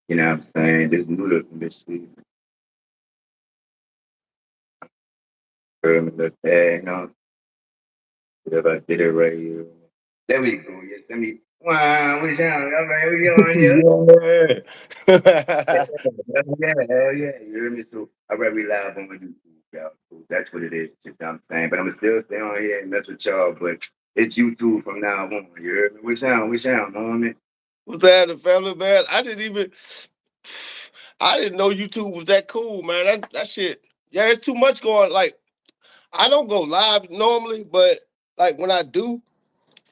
You know what I'm saying? This new look, let's see. Look there, you know, if I did it right here. There we go. Yes, let me. Wow, we down. All right, we on here. Yeah. Yeah, hell yeah. You hear me? So I rather we live on YouTube, y'all. So that's what it is. You know what I'm saying? But I'm still stay on here and mess with y'all. But it's YouTube from now on. You hear me? We sound, moment. What's happening, family, man? I didn't know YouTube was that cool, man. That shit. Yeah, it's too much going. Like, I don't go live normally, but like when I do,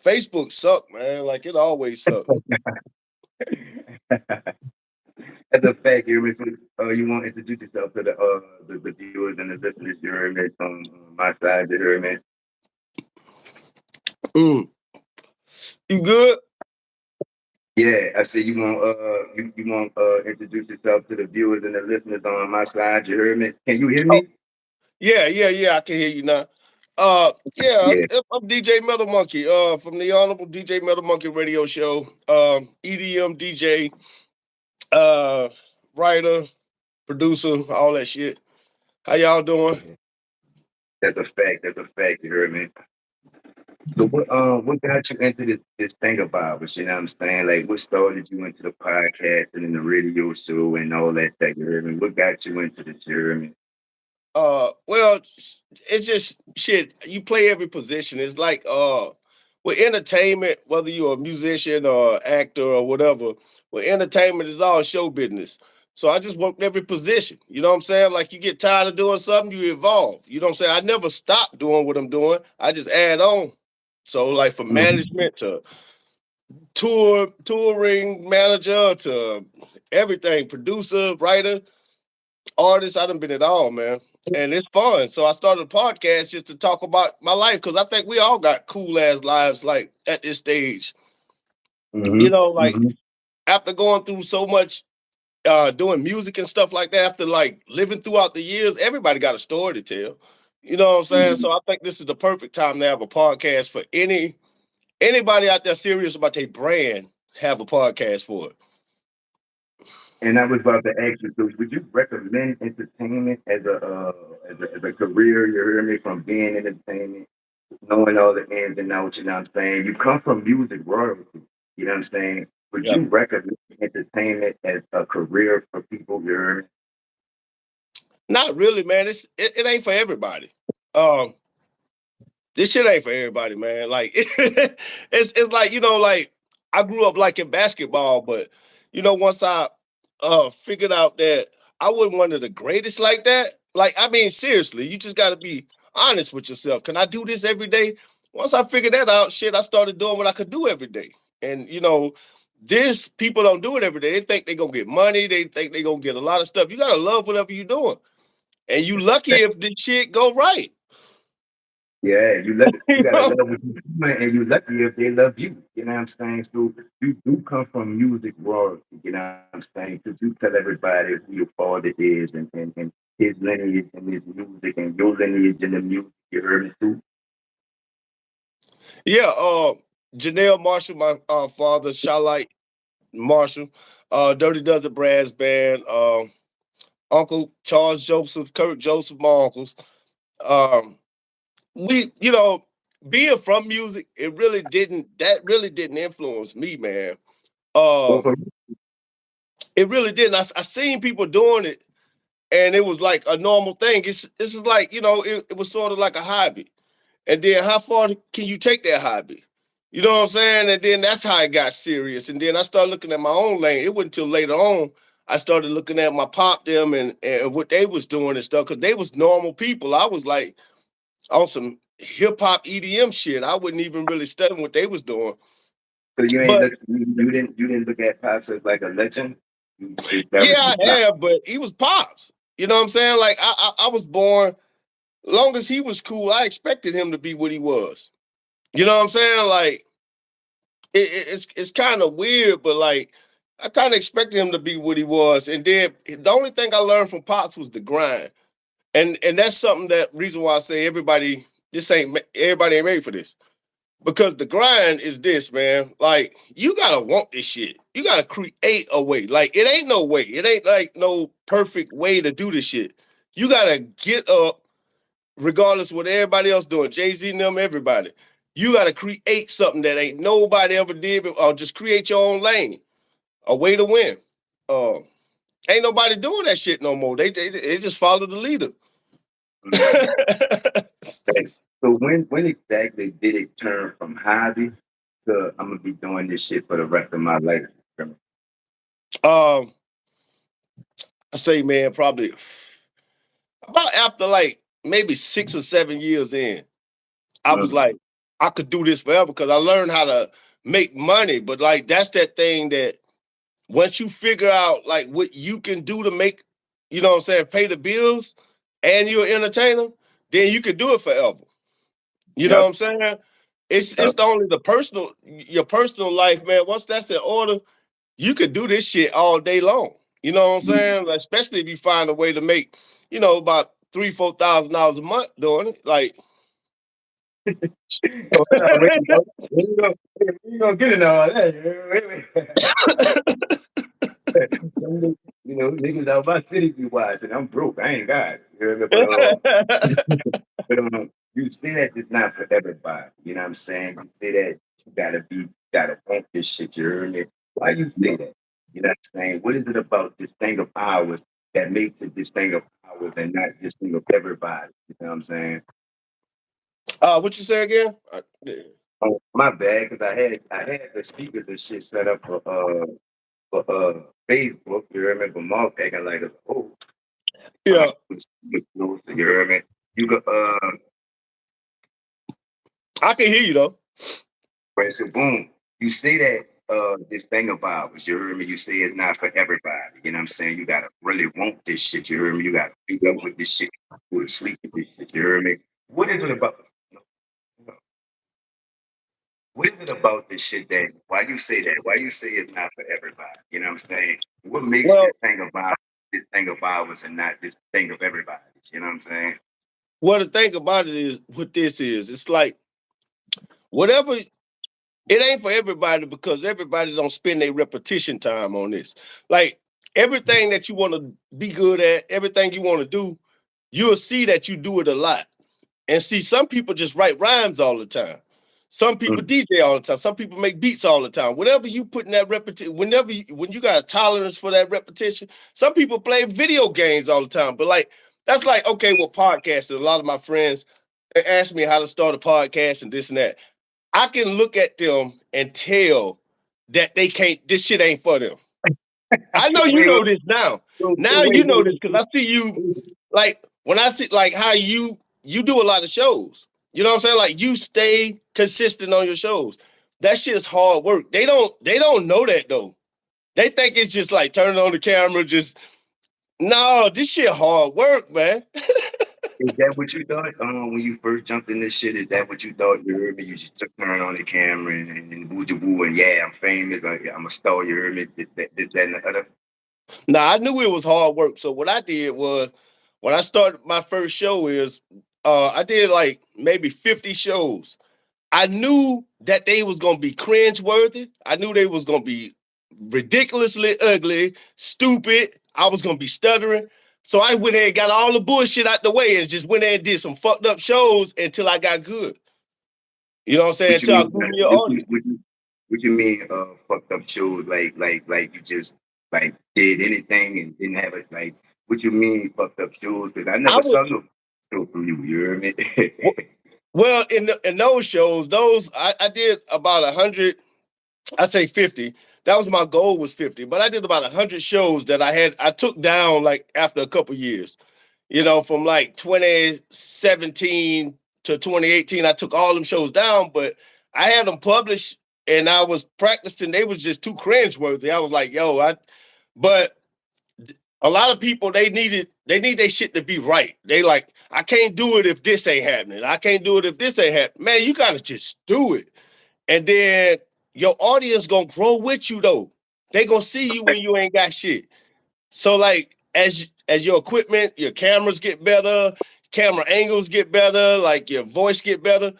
Facebook suck, man. Like it always suck. As a fact, you hear me? So, you want to introduce yourself to the viewers and the listeners. You hear me? From my side, you hear me? Mm. You good? Yeah, I said you want introduce yourself to the viewers and the listeners on my side. You heard me? Can you hear Oh, me? yeah. I can hear you now. Yeah, Yeah. I'm DJ Metal Monkey. From the Honorable DJ Metal Monkey Radio Show. EDM DJ, uh, writer, producer, all that shit. How y'all doing? That's a fact. That's a fact. You heard me? So what got you into this thing about it? You know what I'm saying? Like what started you into the podcast and the radio show and all that thing, you heard me? What got you into the journey? Well, it's just shit. You play every position. It's like with entertainment, whether you're a musician or actor or whatever, with entertainment is all show business. So I just worked every position. You know what I'm saying? Like you get tired of doing something, you evolve. You know what I'm saying? I never stop doing what I'm doing. I just add on. So like from Mhm. management to touring manager to everything, producer, writer, artist. I done been it all, man. And it's fun. So I started a podcast just to talk about my life because I think we all got cool ass lives like at this stage. You Mhm. know, like Mhm. after going through so much doing music and stuff like that, after like living throughout the years, everybody got a story to tell. You know what I'm saying? Mhm. So I think this is the perfect time to have a podcast for anybody out there serious about their brand, have a podcast for it. And I was about to ask you, so would you recommend entertainment as a career? You hear me? From being in entertainment, knowing all the ins and outs, you know what I'm saying? You come from music royalty, you know what I'm saying? Would Yeah. you recommend entertainment as a career for people? You hear me? Not really, man. It ain't for everybody. Um, this shit ain't for everybody, man. Like it's like like I grew up like in basketball, but once I figured out that I wasn't one of the greatest like that. Like I mean, seriously, you just got to be honest with yourself. Can I do this every day? Once I figured that out, shit, I started doing what I could do every day. And this people don't do it every day. They think they're gonna get money. They think they're gonna get a lot of stuff. You gotta love whatever you're doing, and you lucky if this shit go right. Yeah, you You gotta know? love what you're doing, and you lucky if they love you. You know what I'm saying? So you do come from music royalty. You know what I'm saying? Because you tell everybody who your father is and his lineage and his music and your lineage in the music. You heard me too. Yeah, Janelle Marshall, my father, Shalite Marshall, Dirty Dozen Brass Band, Uncle Charles Joseph, Kirk Joseph, my uncles. Um, we, being from music, that really didn't influence me, man. Well, Uh, it really didn't. I seen people doing it, and it was like a normal thing. It's like, it was sort of like a hobby. And then how far can you take that hobby? You know what I'm saying? And then that's how it got serious. And then I started looking at my own lane. It wasn't until later on I started looking at my pop them and what they was doing and stuff because they was normal people. I was like on some hip hop EDM shit. I wasn't even really studying what they was doing. so you ain't But look you didn't look at Pops as like a legend. That was yeah, just I not. have. But he was pops. You know what I'm saying? Like I was born. Long as he was cool, I expected him to be what he was. You know what I'm saying? Like it's kind of weird, but like I kind of expected him to be what he was. And then the only thing I learned from Pops was the grind, and that's something that reason why I say everybody ain't made for this. Because the grind is this, man. Like, you gotta want this shit. You gotta create a way. Like, it ain't no way. It ain't like no perfect way to do this shit. You gotta get up, regardless of what everybody else doing. Jay-Z and them, everybody. You gotta create something that ain't nobody ever did, or just create your own lane, a way to win. Uh, ain't nobody doing that shit no more. They just follow the leader. Mm. Okay. So when exactly did it turn from hobby to I'm gonna be doing this shit for the rest of my life? um, I say, man, probably about after like maybe 6 or 7 years in, I was Mm. like, I could do this forever because I learned how to make money. But like, that's that thing that once you figure out like what you can do to make, you know what I'm saying, pay the bills, and you're an entertainer, then you can do it forever. You know what Yep. I'm saying? It's Yep. the only the personal your personal life, man. Once that's in order, you could do this shit all day long. You know what I'm Mm. saying? Like, especially if you find a way to make, about $3,000-4,000 a month doing it. Like, Hold on, wait, no, we gonna get into all that. Niggas out my city be watching. I'm broke. I ain't got it. You know, but you say that it's not for everybody. You know what I'm saying? You say that you gotta want this shit. You hear me? Why you say that? You know what I'm saying? What is it about this thing of ours that makes it this thing of ours and not this thing of everybody? You know what I'm saying? what you say again? Yeah. Oh, my bad, because I had the speakers and shit set up for Facebook. You remember Mark acting like oh, I Yeah, was close. You hear me? You go I can hear you though. right, so boom. You say that this thing about us, you hear me? You say it's not for everybody. You know what I'm saying? You gotta really want this shit, you hear me? You gotta pick up with this shit, go to sleep with this shit, you hear me? What is it about what is it about this shit that why you say that? Why you say it's not for everybody? You know what I'm saying? What makes Well, this thing of ours and not this thing of everybody? You know what I'm saying? the thing about it is what this is. It's like whatever. It ain't for everybody because everybody don't spend their repetition time on this. Like, everything that you want to be good at, everything you want to do, you'll see that you do it a lot. And see, some people just write rhymes all the time. Some people Mm. DJ all the time. Some people make beats all the time. Whatever you put in that repetition, when you got a tolerance for that repetition, some people play video games all the time. But like, that's like, okay, well, podcasting. A lot of my friends, they ask me how to start a podcast and this and that. I can look at them and tell that they can't. This shit ain't for them. I know you Wait, know this now. so Now you know this because wait. I see you, like, when I see like how you do a lot of shows. You know what I'm saying? Like, you stay consistent on your shows. That shit's hard work. They don't know that though. They think it's just like turning on the camera, just no, this shit hard work, man. Is that what you thought when you first jumped in this shit? Is that what you thought? You heard me? You just took turn on the camera and woo woo and yeah, I'm famous. I'm a star. You heard me? This, that, and the other. Now I knew it was hard work. So what I did was when I started my first show is I did like maybe 50 shows. I knew that they was gonna be cringe worthy. I knew they was gonna be ridiculously ugly, stupid. I was gonna be stuttering. So I went ahead and got all the bullshit out the way and just went ahead and did some fucked up shows until I got good. You know what I'm saying? What you Until I mean? grew me an audience. What you mean? Fucked up shows like you just like did anything and didn't have it. Like what you mean? Fucked up shows? Because I I never would saw no show from you. You heard me? well in those shows, those I did about 100. I say 50. That was my goal, was 50, but I did about 100 shows that I took down like after a couple years. From like 2017 to 2018, I took all them shows down, but I had them published and I was practicing. They was just too cringeworthy. I was like, yo, but a lot of people, they need their shit to be right. They like, I can't do it if this ain't happening. I can't do it if this ain't happening. Man, you gotta just do it. And then your audience gonna grow with you though. They gonna see you when you ain't got shit. So like as your equipment, your cameras get better, camera angles get better, like your voice get better.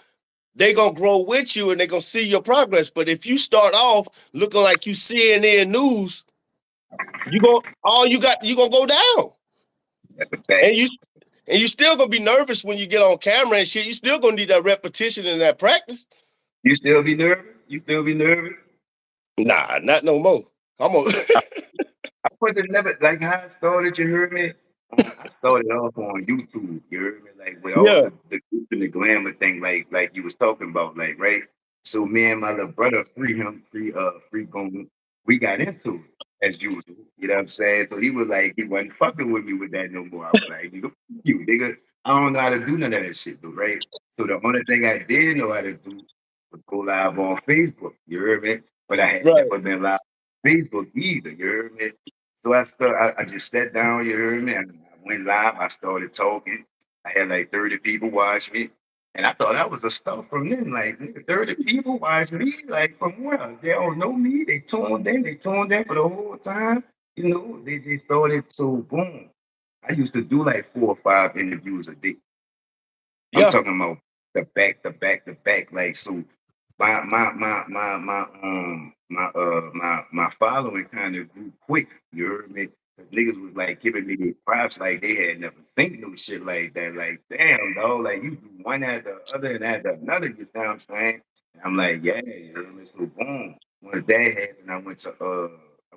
they gonna grow with you and they gonna see your progress. But if you start off looking like you CNN news, you gonna go down. That's a fact. And you still gonna be nervous when you get on camera and shit. You still gonna need that repetition and that practice. You still be nervous? You still be nervous? Nah, not no more. I'm a I was never like how I started. You heard me. I started off on YouTube. You heard me, like with all yeah, the glitz and the glamour thing, like you was talking about, like right. So me and my little brother, free going, we got into it as usual. You know what I'm saying? So he was like, he wasn't fucking with me with that no more. I was like, nigga, fuck you, nigga. I don't know how to do none of that shit, though, right? So the only thing I did know how to do was go live on Facebook. You heard me? But I had right. never been live on Facebook either. You heard me? So I just sat down, you heard me, and I went live. I started talking. I had like 30 people watch me. And I thought that was the stuff from them. Like, nigga, 30 people watch me. Like, from where? They don't know me. They tuned in for the whole time. You know, they started. So, boom. I used to do like 4 or 5 interviews a day. I'm Yeah, talking about the back, the back, the back. Like, so my following kind of grew quick. You heard me? 'Cause niggas was like giving me their props like they had never seen no shit like that. Like, damn, dog, like you do one after the other and after another, you know what I'm saying? And I'm like, yeah, you heard me? So boom. Once that happened, I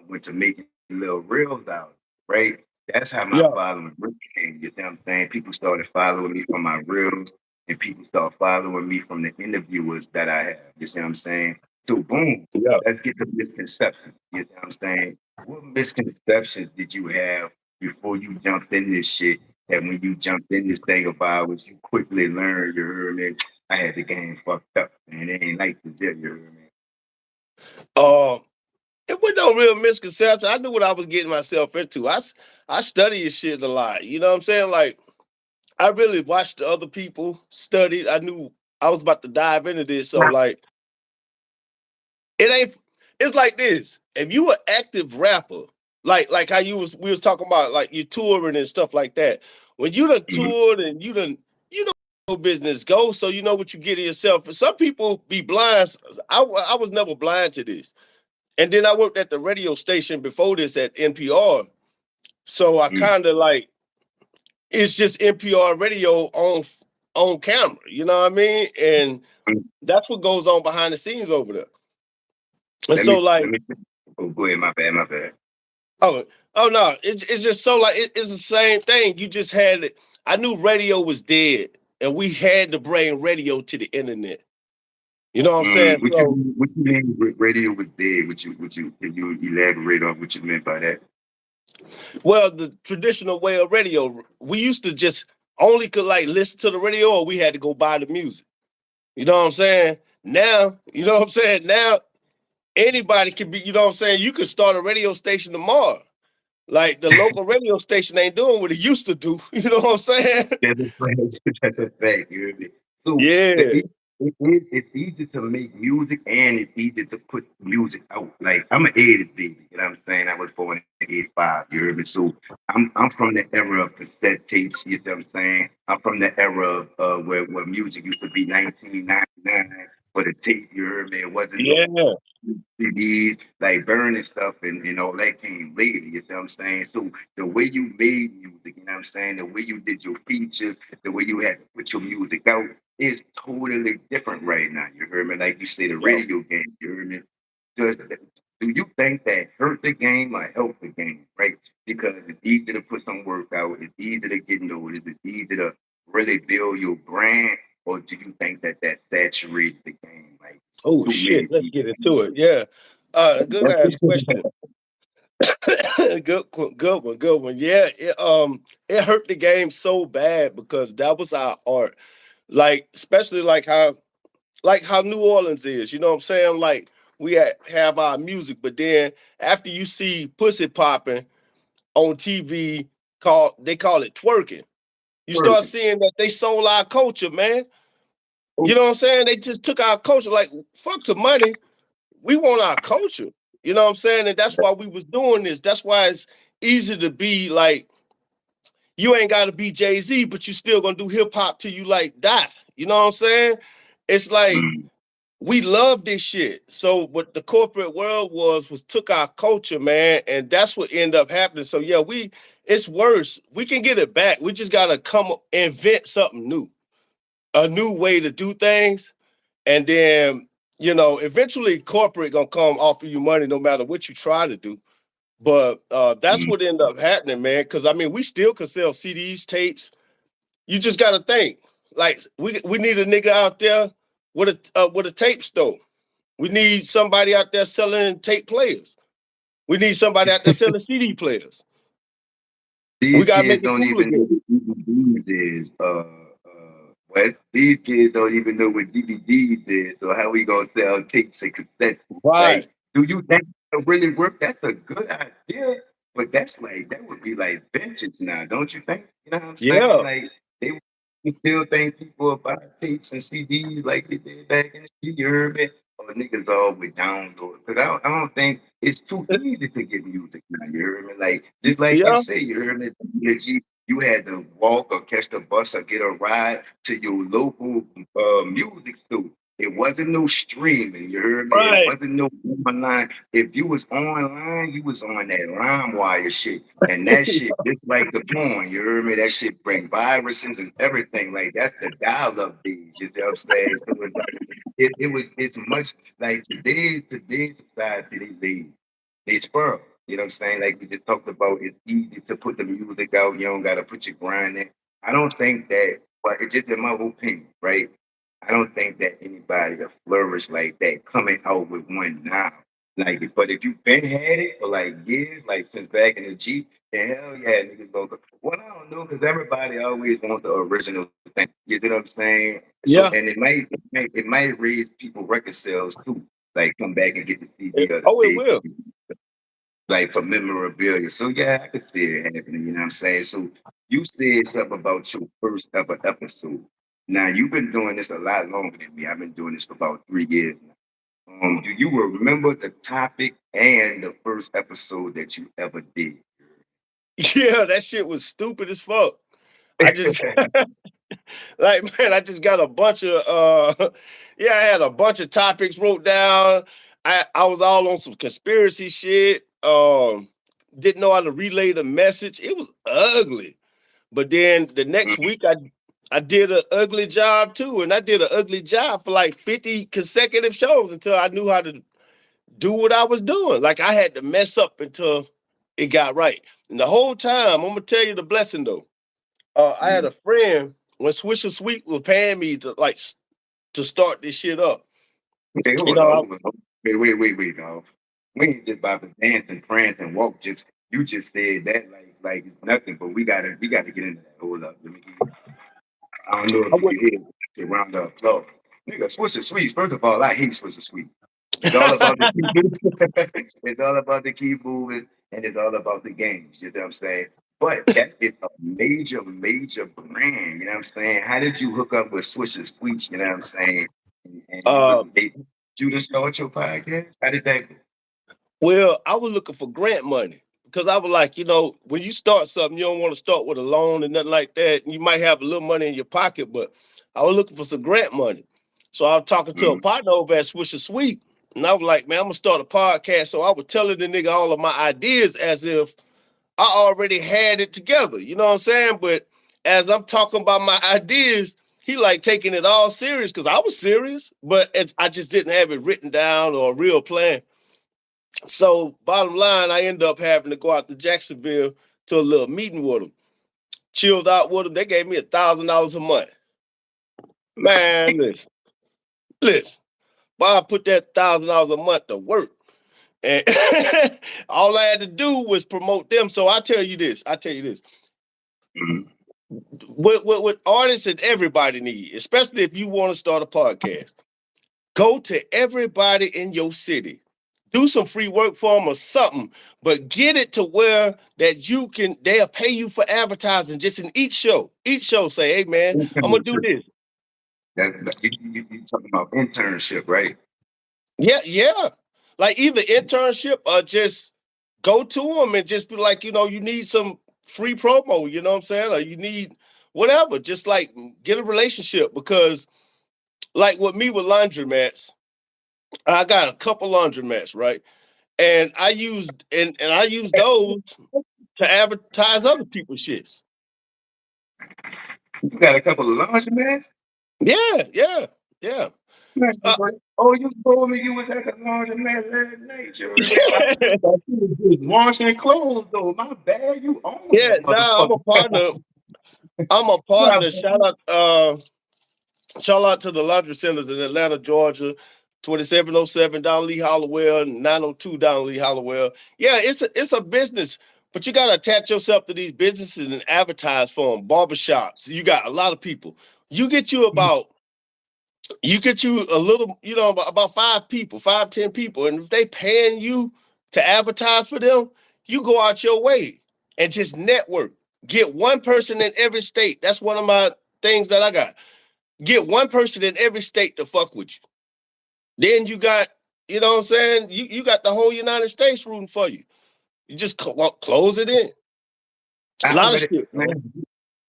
went to making little reels out, right? That's how my yeah, following really came, you see what I'm saying? People started following me from my reels and people start following me from the interviewers that I have. You see what I'm saying? So boom, yeah. let's get the misconception. You see what I'm saying? What misconceptions did you have before you jumped in this shit? That when you jumped in this thing of ours, you quickly learned, you heard me? I had the game fucked up, and it ain't like this, you heard me? Um, it was no real misconception. I knew what I was getting myself into. I study this shit a lot. You know what I'm saying? Like I really watched the other people, studied. I knew I was about to dive into this. So like it ain't it's like this. If you an active rapper, like how we was talking about like you touring and stuff like that. When you done Mhm. toured and you know how business go, so you know what you get in yourself. For some people be blind. I was never blind to this. And then I worked at the radio station before this at NPR. So I Mhm. kind of like it's just NPR radio on camera, you know what I mean? And that's what goes on behind the scenes over there. And so Let like, me. Oh, go ahead. My bad. oh, oh no, it's just so like it's the same thing. You just had it. I knew radio was dead, and we had to bring radio to the internet. You know what I'm saying? So, What you mean? Radio was dead. Can you elaborate on what you meant by that? well, the traditional way of radio, we used to just only could like listen to the radio, or we had to go buy the music. You know what I'm saying? Now, you know what I'm saying? Now anybody can be, you know what I'm saying? You could start a radio station tomorrow. Like the local radio station ain't doing what it used to do. You know what I'm saying? That's a fact. That's a fact. You hear me? So Yeah. it's easy to make music and it's easy to put music out. Like I'm an 80s baby, you know what I'm saying? I was born in 85, you heard me? So I'm from the era of cassette tapes, you see what I'm saying? I'm from the era of where music used to be 1999 for the tape, you heard me? It wasn't no Yeah. CDs, like burning stuff and all that came later, you see what I'm saying? So the way you made music, you know what I'm saying? The way you did your features, the way you had to put your music out is totally different right now. You heard me? Like you say, the Yeah. radio game, you heard me? Do you think that hurt the game or help the game, right? Because it's easy to put some work out, it's easy to get noticed, it's easy to really build your brand, or do you think that that saturates the game? Like Oh too shit. many Let's people. get into it. Yeah. Good ass question. Good one, good one. Yeah, it hurt the game so bad because that was our art. Like, especially like how New Orleans is, you know what I'm saying? Like have our music, but then after you see pussy popping on TV, they call it twerking. You start Working. seeing that they sold our culture, man. You know what I'm saying? They just took our culture. Like, fuck the money. We want our culture. You know what I'm saying? And that's why we was doing this. That's why it's easy to be like, you ain't gotta be Jay-Z, but you still gonna do hip hop till you like die. You know what I'm saying? It's like Mm, we love this shit. So what the corporate world was took our culture, man, and that's what ended up happening. So yeah, it's worse. We can get it back. We just gotta come up, invent something new, a new way to do things, and then eventually corporate gonna come offer you money no matter what you try to do. But that's mm. what ended up happening, man. Because I mean, we still can sell CDs, tapes. You just gotta think. Like we need a nigga out there with a tape store. We need somebody out there selling tape players. We need somebody out there selling CD players. We These gotta kids make it don't cool even know again. what DVDs is. Wes, these kids don't even know what DVDs is. So how we gonna sell tapes and cassettes? Right. Like, do you think it'll really work? That's a good idea, but that's like that would be like vintage now, don't you think? You know what I'm saying? Yeah. Like they you still think people will buy tapes and CDs like they did back in the day. You heard me? Or niggas always download. Because I don't think it's too easy to get music now. You heard me? Like, just like you Yeah. say, you heard me? You had to walk or catch the bus or get a ride to your local music store. It wasn't no streaming, you heard me? It Right. wasn't no online. If you was online, you was on that LimeWire shit. And that shit, just like the porn, you heard me? That shit bring viruses and everything. Like that's the dial-up days, you know what I'm saying? So it's like it's much like today's society, they spoil. You know what I'm saying? Like we just talked about, it's easy to put the music out. You don't gotta put your grind in. I don't think that, but it's just in my opinion, right? I don't think that anybody will flourish like that coming out with one now. Like, but if you've been had it for like years, like since back in the G, then hell yeah, niggas go. Well, I don't know, because everybody always wants the original thing. You know what I'm saying? So, Yeah. and it might raise people record sales too. Like, come back and get the CD or the Oh, it tape, will. like for memorabilia. So yeah, I could see it happening. You know what I'm saying? So you said something about your first ever episode. Now you've been doing this a lot longer than me. I've been doing this for about 3 years now. Do you remember the topic and the first episode that you ever did? Yeah, that shit was stupid as fuck. I just like, man, I just got a bunch of yeah, I had a bunch of topics wrote down. I was all on some conspiracy shit. Didn't know how to relay the message. It was ugly. But then the next week I did an ugly job too. And I did an ugly job for like 50 consecutive shows until I knew how to do what I was doing. Like I had to mess up until it got right. And the whole time, I'm gonna tell you the blessing though. I had Mm. a friend when Swisher Sweet was paying me to to start this shit up. Okay, You hold on, know, hold on. Wait, dog. We ain't just about to dance and prance and walk. Just you just said that like it's nothing, but we gotta get into that. Hold up, let me get. I don't know I if you went. can hear the round of applause. Nigga, Swisher Sweets. First of all, I hate Swisher Sweet. It's all about the keyboards. It's all about the keyboards and it's all about the games. You know what I'm saying? But that is a major, major brand. You know what I'm saying? How did you hook up with Swisher Sweets? You know what I'm saying? And uh, you to start your podcast? How did that go? well, I was looking for grant money because I was like, when you start something, you don't want to start with a loan and nothing like that. You might have a little money in your pocket, but I was looking for some grant money. So I was talking to a Mm. partner over at Swisher Sweet, and I was like, man, I'm gonna start a podcast. So I was telling the nigga all of my ideas as if I already had it together. You know what I'm saying? But as I'm talking about my ideas, he like taking it all serious because I was serious, but I just didn't have it written down or a real plan. So bottom line, I ended up having to go out to Jacksonville to a little meeting with them. Chilled out with them. They gave me $1,000 a month. Man, listen. Boy, I put that $1,000 a month to work. And all I had to do was promote them. So I tell you this. Mm. What artists and everybody need, especially if you want to start a podcast, go to everybody in your city. Do some free work for them or something, but get it to where that they'll pay you for advertising just in each show. Each show say, hey man, I'm gonna do Internship. this. You talking about internship, right? Yeah, yeah. Like either internship or just go to them and just be like, you need some free promo, you know what I'm saying? Or you need whatever. Just like get a relationship because like with me with laundromats, I got a couple laundromats, right? And I use those to advertise other people's shits. You got a couple of laundromats? Yeah, yeah, yeah. Man, Uh, oh, you told me you was at the laundromat last night, you heard me? I thought you was just washing clothes, though. My bad, you own yeah, that nah, I'm a motherfucker. partner. I'm a My partner. bad. Shout out to the laundry centers in Atlanta, Georgia. 2707 down Lee Hollowell, 902 down Lee Hollowell. Yeah, it's a business, but you gotta attach yourself to these businesses and advertise for them. Barbershops, you got a lot of people. You get you about you get you a little, about 5 people, 5, 10 people, and if they paying you to advertise for them, you go out your way and just network. Get one person in every state. That's one of my things that I got. Get one person in every state to fuck with you. Then you got, you know what I'm saying? You got the whole United States rooting for you. You just close it in. A I lot of already, shit, man, man.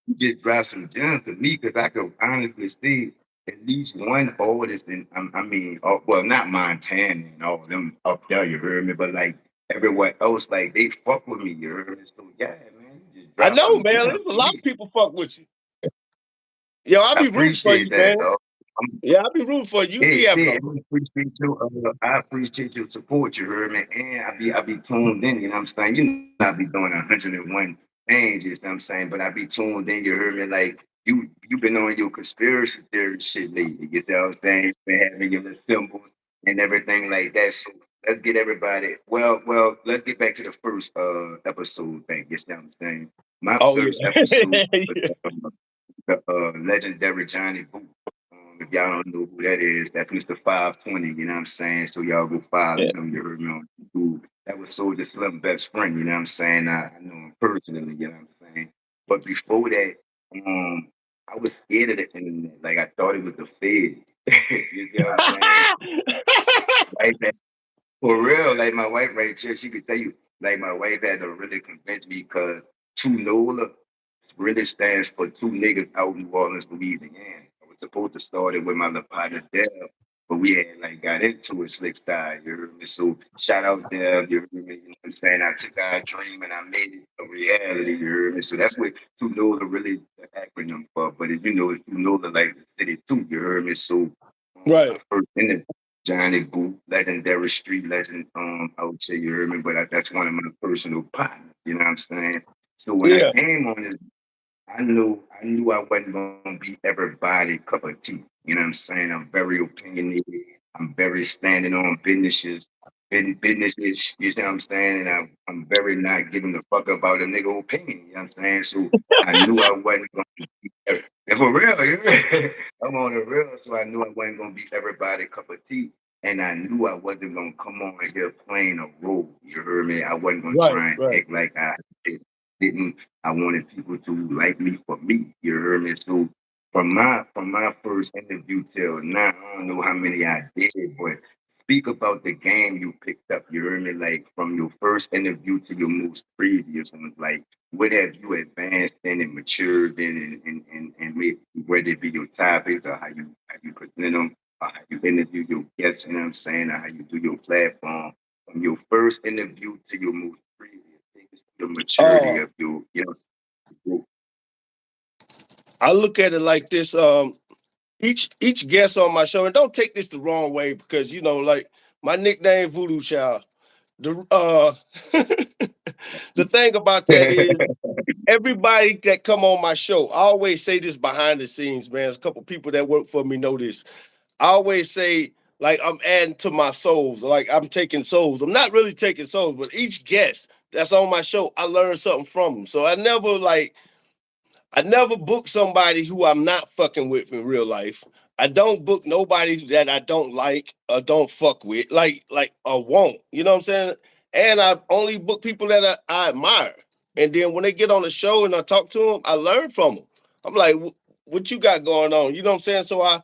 you just brought some gems to me because I could honestly see at least one artist, and I mean, well, not Montana and all of them up there, you heard me, but like everywhere else, like they fuck with me, you heard me. So yeah, man, you just I dropped know, some man. gems There's a to lot of me. people fuck with you. Yo, I'll I be rooting for appreciate you, that, man. dog. Yeah, I'll be rooting for you. You Hey, be having shit, a I appreciate your support, you heard me, and I be tuned in, you know what I'm saying? You know, I be doing 101 things, you know what I'm saying? But I be tuned in, you heard me, like, you been on your conspiracy theory shit lately, you know what I'm saying? You been having your little symbols and everything like that, so let's get everybody, let's get back to the first episode thing, you know what I'm saying? My oh first episode yeah. was the legendary Johnny Boo. If y'all don't know who that is, that's Mr. 520, you know what I'm saying? So y'all go follow Yeah. him, you heard me on YouTube. That was Soldier Slim best friend, you know what I'm saying? I know him personally, you know what I'm saying? But before that, um, I was scared of the internet. Like I thought it was the feds. You know what I'm saying? Right. For real, like my wife right here, she could tell you, like my wife had to really convince me because Two Nola really stands for two niggas out in New Orleans, Louisiana. I was supposed to start it with my little partner Dev, but we had like got into it slick style, you heard me? So shout out Dev, you heard me? You know what I'm saying? I took our dream and I made it a reality, you heard me? So that's what Two Nola really the acronym for. But as you know, it's Two Nola like the city too, you heard me? So my Right. first in Johnny Boo, legendary street legend, out here, you heard me? But that's one of my personal partners, you know what I'm saying? So when I Yeah. came on this, I knew I wasn't gonna be everybody cup of tea. You know what I'm saying? I'm very opinionated. I'm very standing on businesses, you know what I'm saying? And I'm very not giving a fuck about a nigga opinion, you know what I'm saying? So I knew I wasn't gonna be for real, yeah. I'm on the real, so I knew I wasn't gonna be everybody cup of tea. And I knew I wasn't gonna come on here playing a role. You heard me? I wasn't gonna Right. try and Right. act like I didn't. I wanted people to like me for me. You heard me? So from my first interview till now, I don't know how many I did, but speak about the game you picked up. You heard me? Like from your first interview to your most previous ones. Like what have you advanced in and matured in, and whether it be your topics or how you present them, or how you interview your guests. You know what I'm saying? Or how you do your platform from your first interview to your most previous. Take us to the maturity Uh, of your I look at it like this. Each guest on my show, and don't take this the wrong way because like my nickname Voodoo Child. The thing about that is everybody that come on my show, I always say this behind the scenes, man. There's a couple people that work for me know this. I always say, like, I'm adding to my souls, like I'm taking souls. I'm not really taking souls, but each guest that's on my show, I learn something from them. So I never book somebody who I'm not fucking with in real life. I don't book nobody that I don't like or don't fuck with, like or won't. You know what I'm saying? And I only book people that I admire. And then when they get on the show and I talk to them, I learn from them. I'm like, what you got going on? You know what I'm saying? So I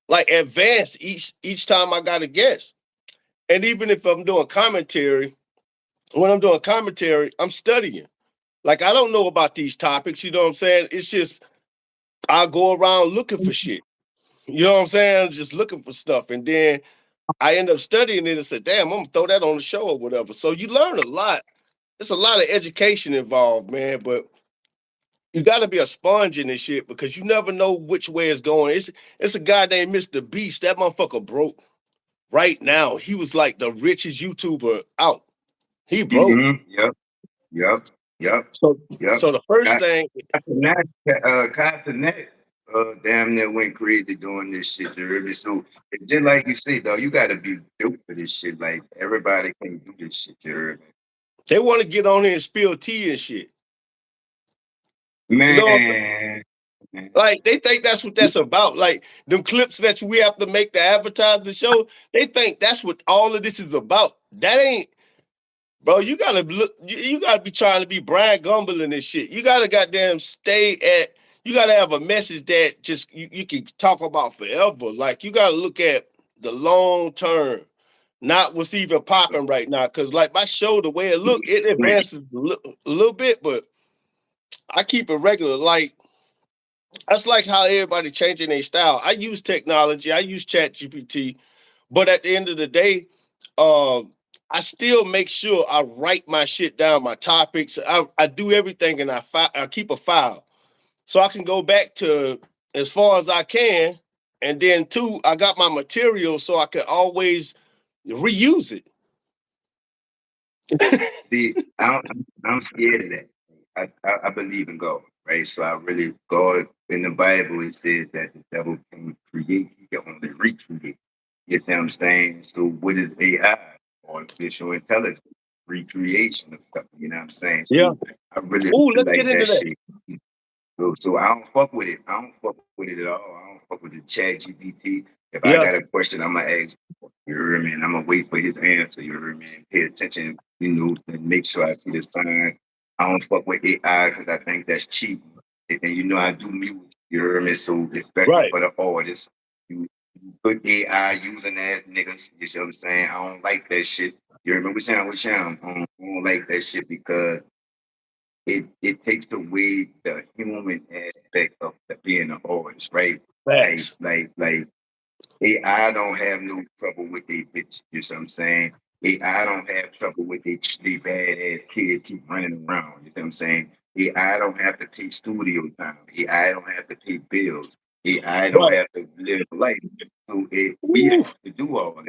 like advance each time I got a guest. And even if I'm doing commentary, when I'm doing commentary, I'm studying. Like I don't know about these topics. You know what I'm saying? It's just I go around looking for shit. You know what I'm saying? Just looking for stuff. And then I end up studying it and said, damn, I'm gonna throw that on the show or whatever. So you learn a lot. There's a lot of education involved, man. But you gotta be a sponge in this shit because you never know which way it's going. It's a guy named Mr. Beast. That motherfucker broke right now. He was like the richest YouTuber out. He broke. Mm-hmm. Yep. Yep. Yep. So Yep. so the first thing, Castanet, Castanet, damn near went crazy doing this shit. You hear me? So it's just like you say, though, you gotta be built for this shit. Like everybody can't do this shit. You hear they want to get on here and spill tea and shit. me? You know, Man. like they think that's what that's about. Like them clips that we have to make to advertise the show, they think that's what all of this is about. That ain't, bro. You gotta look. You gotta be trying to be Brian Gumble and this shit. You gotta goddamn stay at. You gotta have a message that just you can talk about forever. Like you gotta look at the long term, not what's even popping right now. Cause like my show, the way it look, it advances a little bit, but I keep it regular. Like that's like how everybody changing their style. I use technology. I use Chat GPT, but at the end of the day, I still make sure I write my shit down, my topics. I do everything, and I keep a file so I can go back to as far as I can. And then two, I got my material so I can always reuse it. See, I'm scared of that. I believe in God, right? So I really, God in the Bible, it says that the devil can create, he can only recreate. You see what I'm saying? So what is AI? Artificial intelligence, recreation of stuff. You know what I'm saying? Yeah. So I really Oh, feel let's get like into that that. shit. So I don't fuck with it. I don't fuck with it at all. I don't fuck with the chat GPT. If I got Yeah. a question, I'm gonna ask. You hear me? And I'm gonna wait for his answer. You hear me? And pay attention. And make sure I see the sign. I don't fuck with AI because I think that's cheap. And I do music. You hear me? So especially Right. for the artists, you put AI using ass niggas. You see what I'm saying? I don't like that shit. You hear me? We sound. I don't like that shit because it takes away the human aspect of being an artist, right? Like Facts. like like AI don't have no trouble with they bitch. You know what I'm saying? AI don't have trouble with they bad ass kids keep running around. You know what I'm saying? AI don't have to pay studio time. AI don't have to pay bills. AI don't Right. have to live life. So we have Ooh, to do all that.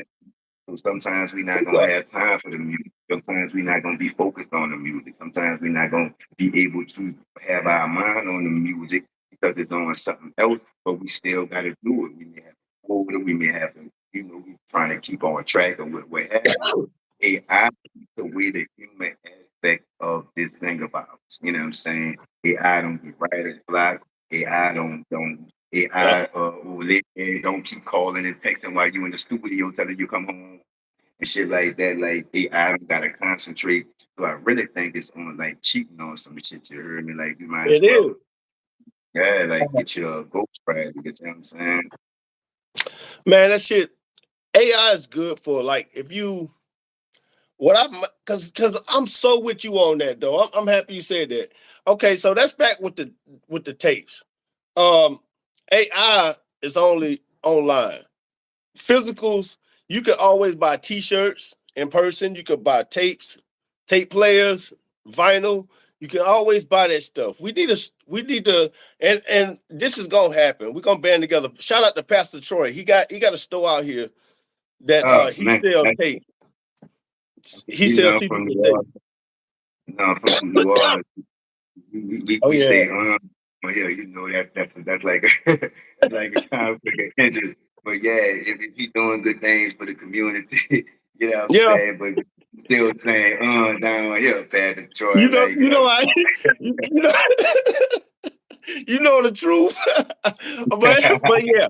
So sometimes we're not yeah. gonna have time for the music. Sometimes we're not gonna be focused on the music. Sometimes we're not gonna be able to have our mind on the music because it's on something else. But we still gotta do it. We may have to hold it. We may have to, we trying to keep on track of what have you. AI takes away the human aspect of this thing about us. You know what I'm saying? AI don't get writer's block. AI don't Yeah. AI don't keep calling and texting while you in the studio telling you come home and shit like that. Like AI don't gotta concentrate. So I really think it's on like cheating on some shit. You heard me? Like you might as It well, is. yeah, like get your ghost rider. You know what I'm saying? Man, that shit. AI is good for like if you what I'm because I'm so with you on that though. I'm happy you said that. Okay, so that's back with the tapes. Um, AI is only online. Physicals, you could always buy T-shirts in person. You could buy tapes, tape players, vinyl. You can always buy that stuff. We need to, and this is gonna happen. We're gonna band together. Shout out to Pastor Troy. He got a store out here that Oh he man, sells tape. He sells from CDs New and tape. Orleans, from New Orleans. Oh We yeah, say, well, yeah, that's like that's like a conflict of interest. But yeah, if you're doing good things for the community, you know what I'm yeah. saying. But still saying, down here, Pat You Detroit, know, like you know, I, you know, you know the truth. But yeah,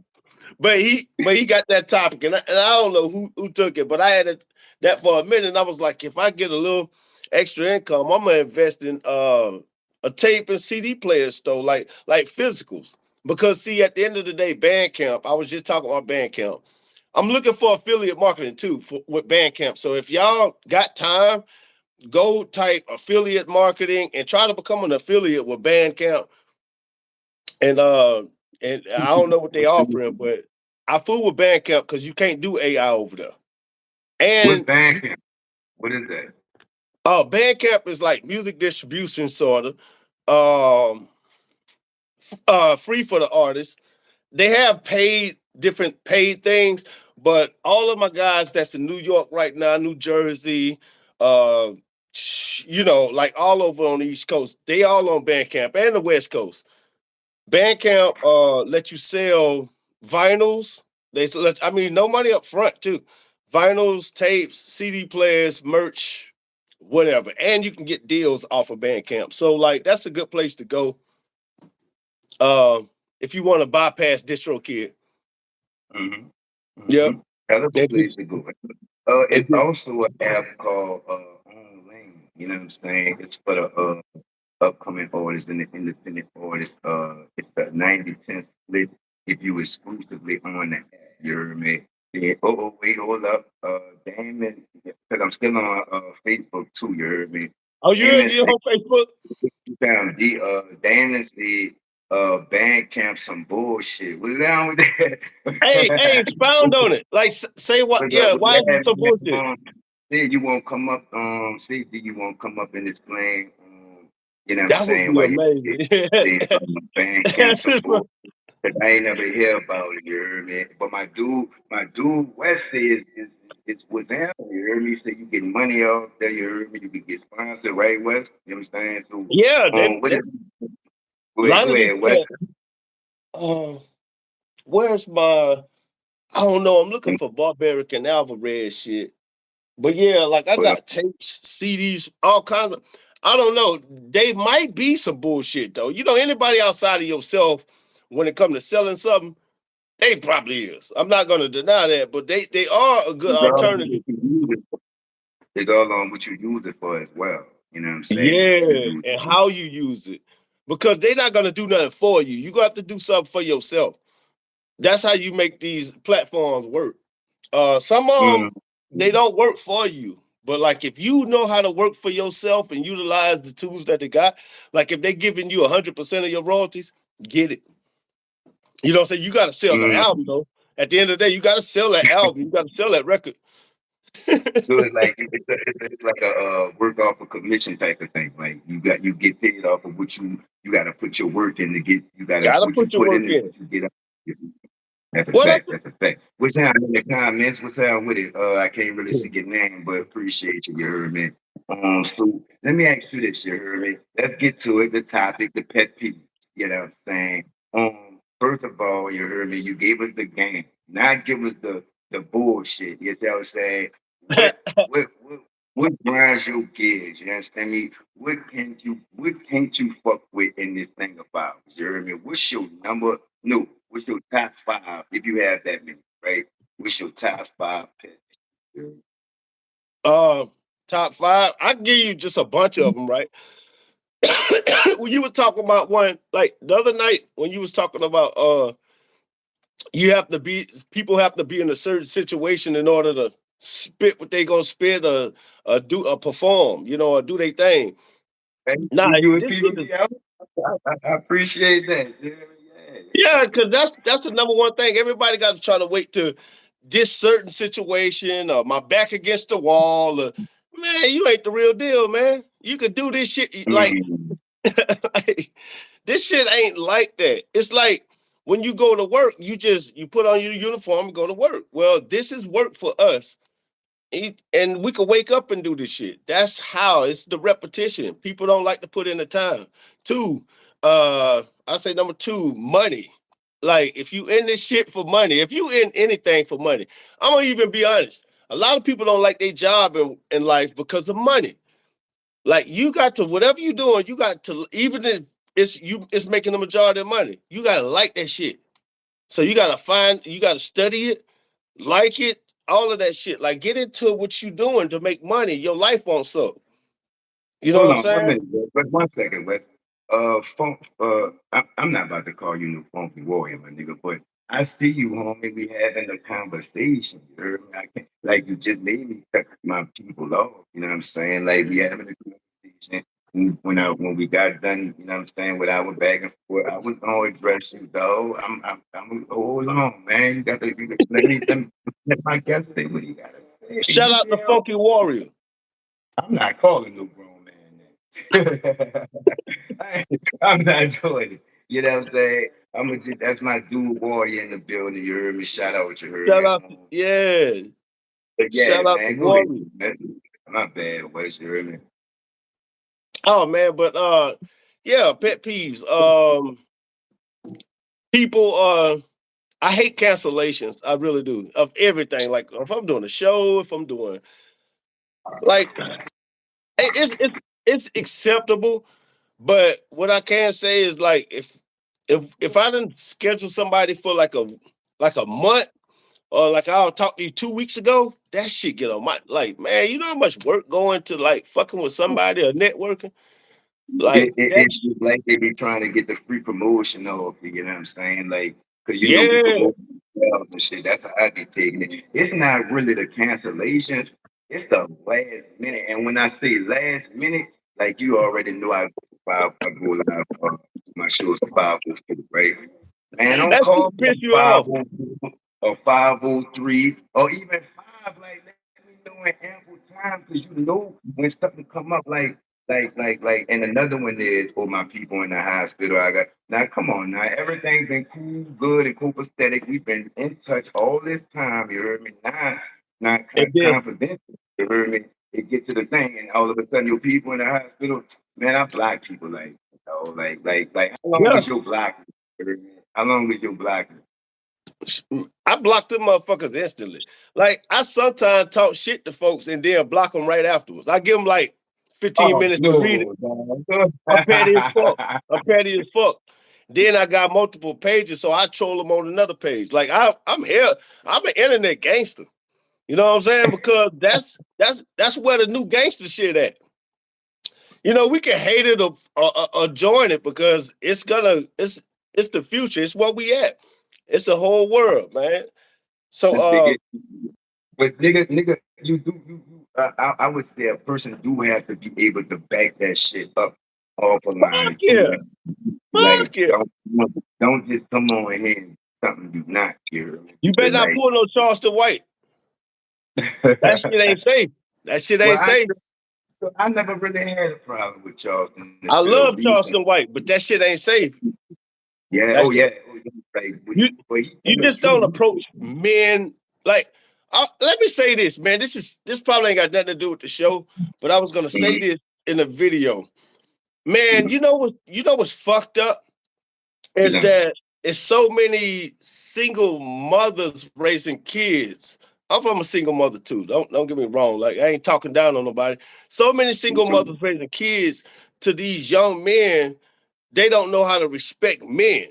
but he got that topic, and I don't know who took it, but I had that for a minute. And I was like, if I get a little extra income, I'm gonna invest in a tape and CD player store, like physicals. Because see, at the end of the day, Bandcamp. I was just talking about Bandcamp. I'm looking for affiliate marketing too with Bandcamp. So if y'all got time, go type affiliate marketing and try to become an affiliate with Bandcamp. And and I don't know what they offering, but I fool with Bandcamp because you can't do AI over there. What's And Bandcamp? What is that? Bandcamp is like music distribution sort of. Um, free for the artist. They have paid different paid things, but all of my guys that's in New York right now, New Jersey, uh, like all over on the East Coast, they all on Bandcamp and the West Coast. Bandcamp let you sell vinyls. I mean, no money up front too. Vinyls, tapes, CD players, merch, whatever, and you can get deals off of Bandcamp. So like that's a good place to go uh, if you want to bypass DistroKid. Mm-hmm. Yep. Mm-hmm. That's a It place just, to go. it It's just, also an app called Online. You know what I'm saying? It's for the upcoming artists and the independent artists. It's a 90-10 split if you exclusively on the app. You heard me? Yeah. Wait, hold up. Damon, because I'm still on Facebook too. You heard me? oh, Damon you're said on Facebook? you found Damon said Bandcamp some bullshit. What's down with Hey, that? expound on it. Like, say what? What's up Yeah, with why is it that? so bullshit? Said you won't come up. Say that you won't come up in this plane. You know what I'm That would saying? be While you amazing. say Bandcamp some bullshit. 'Cause I ain't never hear about it, you heard me? But my dude West says it's what's happening, you heard me? Say you get money off there, you heard me? You can get sponsored, right, West? You know what I'm saying? So Yeah, what is a lot go of these ahead, West. cats. Uh, where's my? I don't know. I'm looking for Barbaric and Alvarez shit. But yeah, like I Well, got tapes, CDs, all kinds of. I don't know. They might be some bullshit though. Anybody outside of yourself, when it comes to selling something, they probably is. I'm not gonna deny that, but they are a good it's all on alternative. what you use it for. It's all on what you use it for as well. You know what I'm saying? What you Yeah, use and it how you use it, because they're not gonna do nothing for you. You got to do something for yourself. That's how you make these platforms work. Some for. of them they don't work for you, but like if you know how to work for yourself and utilize the tools that they got, like if they giving you 100% of your royalties, get it. You know what I'm saying? You got to sell the Mm. album though. At the end of the day, you got to sell that album. You got to sell that record. So it's like it's like a work off a commission type of thing. Like you get paid off of what you got to put your work in to get. You got to Got to what you put your put work in is in. what you get out. That's a What up? fact. That's a fact. What's down in the comments? What's down with it? I can't really see your name, but appreciate you. You heard me. So let me ask you this. You heard me. Let's get to it. The topic, the pet peeve. You know what I'm saying? First of all, you heard me. You gave us the game. Now give us the bullshit. You see what I'm saying? What what what what grinds your gears? You understand me? What can't you fuck with in this thing about? You heard me? What's your number? No, what's your top five if you have that many, right? What's your top five picks? Uh, top five. I give you just a bunch of them, right? When you were talking about one, like the other night when you was talking about you have to be people have to be in a certain situation in order to spit what they gonna spit or do or perform, or do they thing. And Nah, you and this people shit is be out. I appreciate that. Yeah, yeah, yeah. because that's the number one thing. Everybody got to try to wait to this certain situation or my back against the wall. Or, man, you ain't the real deal, man. You could do this shit like, Mm, like this shit ain't like that. It's like when you go to work, you put on your uniform and go to work. Well, this is work for us. And we could wake up and do this shit. That's how it's the repetition. People don't like to put in the time. Two, I say number two, money. Like if you in this shit for money, if you in anything for money, I'm gonna even be honest. A lot of people don't like their job in life because of money. Like you got to whatever you doing, you got to even if it's making the majority of money. You gotta like that shit. So you gotta study it, like it, all of that shit. Like get into what you doing to make money. Your life won't suck. You know what hold I'm on one saying? minute, Wes. But 1 second, Wes. I'm not about to call you no funky warrior, my nigga, but I see you, homie. We having a conversation. You heard me? I can't, like you just made me cut my people off. You know what I'm saying? Like we having a conversation. when we got done, you know what I'm saying, with our back and forth, I was gonna address you though. I'm hold on, man. Let my guest say what he gotta say. Shout out to Funky Warrior. I'm not calling no grown man that. I'm not doing it. You know what I'm saying? That's my dude warrior in the building. You heard me? Shout out what you heard me. Shout out to, yeah. But yeah, Shout out to man, go ahead. Warrior. Man. My bad, Wes. You heard me? Oh man, but yeah, pet peeves. People I hate cancellations. I really do. Of everything. Like if I'm doing a show, if I'm doing like it's acceptable. But what I can say is like if I didn't schedule somebody for like a month or like I'll talk to you 2 weeks ago, that shit get on my like man, you know how much work going to like fucking with somebody or networking? Like that It's just like they be trying to get the free promotion off, you know what I'm saying? Like, because you know we yeah, promote ourselves and shit. That's how I be taking it. It's not really the cancellations. It's the last minute. And when I say last minute, like you already know, I go live. My show's 5:04, right? Man, don't that call shit me piss at you off. 5:04 or 5:03 or even five. Like, let me know in ample time because you know when something come up and another one is for my people in the hospital. I got now. Come on, now everything's been cool, good, and copacetic. We've been in touch all this time. You heard me? Now, not And then confidential. You heard me? It get to the thing, and all of a sudden, your people in the hospital. Man, I block people like. How long yeah, was your block? You heard me? How long was your block? I block them motherfuckers instantly. Like I sometimes talk shit to folks and then block them right afterwards. I give them like 15 Oh minutes to read it. no, dog. I'm petty as fuck. I'm petty as fuck. Then I got multiple pages, so I troll them on another page. Like I'm here. I'm an internet gangster. You know what I'm saying? Because that's where the new gangster shit at. You know, we can hate it or join it because it's the future. It's where we at. It's the whole world, man. So Nigga, but nigga, I would say a person do have to be able to back that shit up off a fuck line too. yeah, Like fuck yeah. don't just come on here and something you not hear me You better because not pull no Charleston White. That shit ain't safe. That shit well ain't safe. I never really had a problem with Charleston I until love recent. Charleston White, but that shit ain't safe. Yeah, That shit, oh yeah, like you but he you told the just don't truth. approach men like. Let me say this, man. This probably ain't got nothing to do with the show, but I was gonna say Mhm, this in the video. Man, you know what's fucked up you is know. that it's so many single mothers raising kids. I'm from a single mother too. Don't get me wrong. Like I ain't talking down on nobody. So many single mothers raising kids to these young men. They don't know how to respect men.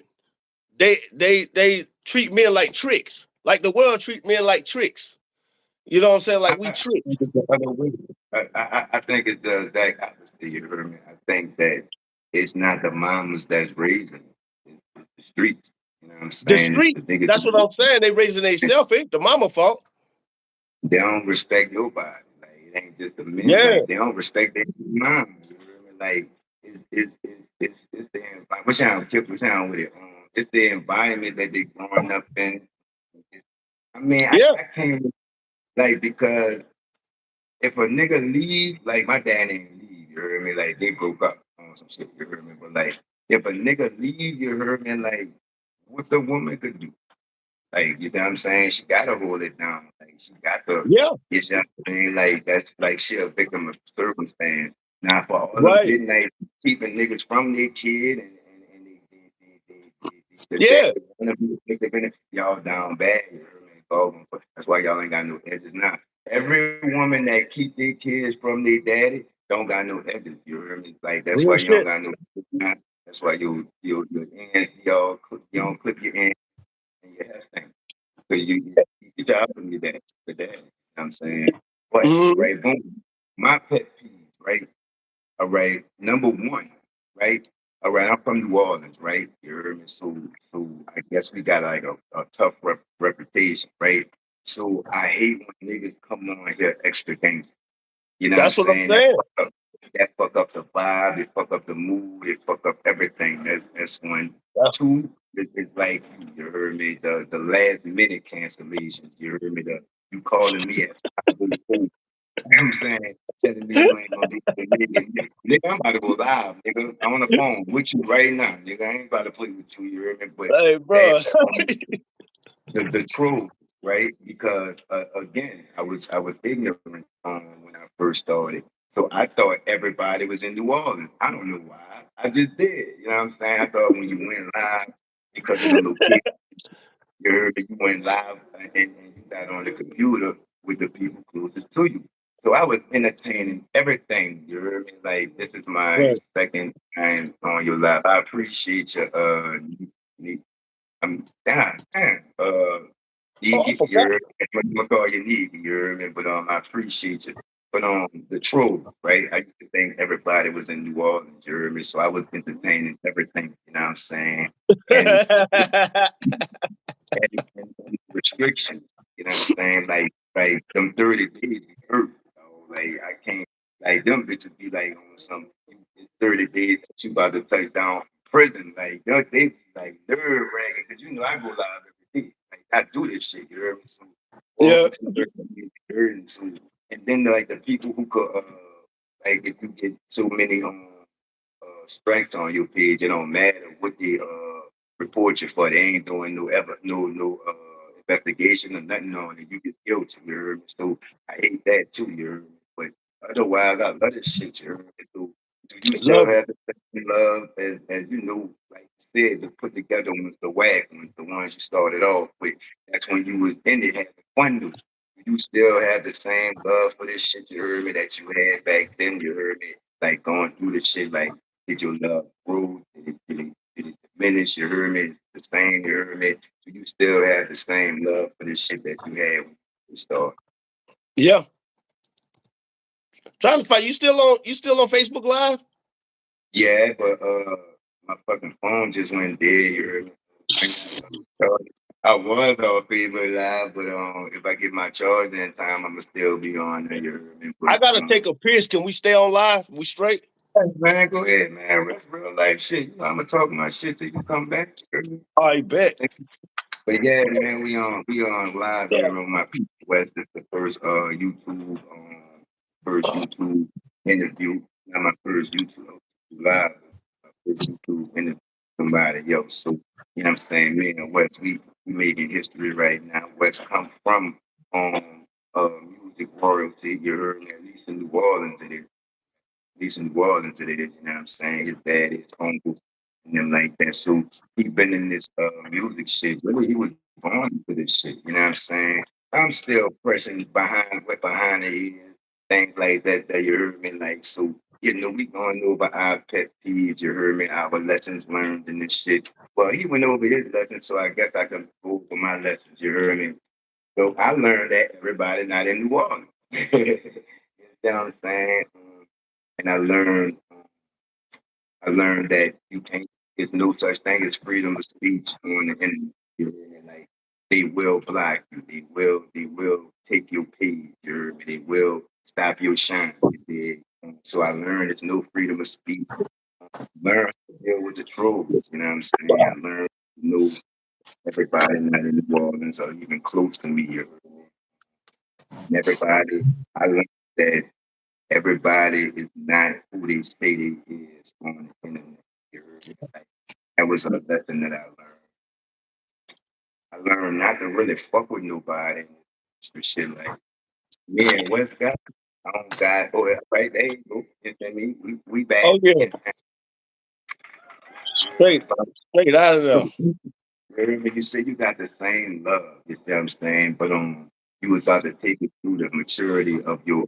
They treat men like tricks. Like the world treat men like tricks. You know what I'm saying? Like we I tricked. think it's the other way. I think it's the exact opposite. You heard me. I think that it's not the mamas that's raising, it's the streets. You know what I'm The saying? It's street. the niggas. That's what I'm saying. They raising themselves. Ain't the mama fault. They don't respect nobody. Like it ain't just the men. Yeah. Like they don't respect their moms. You heard me? Like it's the environment. What sound with it? It's the environment that they growing up in. I mean, Yeah. I can't like because if a nigga leave, like my dad ain't leave, you heard me? Like they broke up on some shit, you heard me? But like if a nigga leave, you heard me? Like what the woman could do? Like you know what I'm saying? She gotta hold it down. Like she got to, Yeah. you know what I'm saying? Like that's like she a victim of circumstance. Now for all them Right. midnight keeping niggas from their kid and the Yeah. daddy wanna be a victim in it, y'all down bad, you heard me? That's why y'all ain't got no edges now. Every woman that keep their kids from their daddy don't got no edges. You hear me? Like that's why Real you don't shit. got no. That's why your ends y'all you don't clip your ends and your hair. So you get your from your dad, the dad. You know what I'm saying? But Mhm. right, boom. My pet peeve, right? All right, number one, right? All right, I'm from New Orleans, right? You heard me? So I guess we got like a tough reputation, right? So I hate when niggas come on here extra gangster. You know what I'm That's what I'm saying? saying. That fuck up the vibe, it fuck up the mood, it fuck up everything. That's one. Yeah. Two, it's like you heard me, the last minute cancellations. You heard me, the you calling me at 5:04. You know what I'm saying? Telling me you ain't gonna be the nigga. Nigga, I'm about to go live, nigga. I'm on the phone with you right now, nigga. I ain't about to play with you, you heard me? But Hey, that bro. the truth, right? Because again, I was ignorant when I first started, so I thought everybody was in New Orleans. I don't know why. I just did. You know what I'm saying? I thought when you went live because of the location, you heard that you went live and you got on the computer with the people closest to you. So I was entertaining everything. You heard me? Like this is my Right. second time on your live. I appreciate your damn. Oh, I You forgot. hear I'm gonna call you need, you hear me? But I appreciate you. But the troll, right? I used to think everybody was in New Orleans, you hear me? So I was entertaining everything, you know what I'm saying? And and restrictions. You know what I'm saying? Like them 30 days be hurt. Like I can't like them bitches be like on some 30 days that you about to touch down prison. Like they be like nerve wracking because you know I go live every day. Like I do this shit, you heard me? So all Yeah. them 30 days be hurting. So and then like the people who could like if you get so many strikes on your page, it don't matter what they report you for. They ain't doing no investigation or nothing on it. You get guilty, you heard me? So I hate that too, you heard me? But otherwise, I love this shit, you heard me? Do you still Love it. have the same love as you know, like you said, to put together ones, the whack ones, the ones you started off with. That's when you was in it having fun. Do you still have the same love for this shit, you heard me, that you had back then, you heard me? Like going through this shit, like did your love grow? Did it diminish? You heard me? The same, you heard me? Do you still have the same love for this shit that you had when you started? Yeah. Trying to find you still on Facebook Live? Yeah, but my fucking phone just went dead, you heard me? I ain't got no charge. I was on Facebook Live, but if I get my charge in time, I'ma still be on there, you heard me? I But gotta take a piss. Can we stay on live? We straight? hey, man, go ahead, man. That's real life shit. You know, I'ma talk my shit till you come back. You heard me? I bet. But yeah, man, we on live Yeah. here on my People West. It's the first YouTube interview. Not my first YouTube live. My first YouTube interview with somebody else. So you know what I'm saying? Me and West, we making history right now. West come from music royalty. You heard me, at least in New Orleans it is decent world into this, you know what I'm saying? His dad, his uncle, and them like that. So he been in this music shit. Really, he was born into this shit, you know what I'm saying? I'm still pressing behind the ears, things like that you heard me like. So, you know, we going over our pet peeves, you heard me, our lessons learned in this shit. Well, he went over his lessons, so I guess I can go over my lessons, you heard me? So I learned that everybody not in New Orleans. You know what I'm saying? And I learned that you can't. There's no such thing as freedom of speech on the internet. You know what I mean? Like they will block you. They will take your page. You heard me? They will stop your shine. You did. So I learned there's no freedom of speech. Learn to deal with the trolls. You know what I'm saying? I learned to know everybody not in New Orleans or even close to me. You heard me? And everybody, I learned that everybody is not who they say they is on the internet. You heard me? Like, that was a lesson that I learned. I learned not to really fuck with nobody. Some shit like me and West got. I don't got. Oh, right there you go. You know what I mean? We back. Oh yeah. And, Straight. Straight out of there. you say you got the same love. You see what I'm saying? But you was about to take it through the maturity of your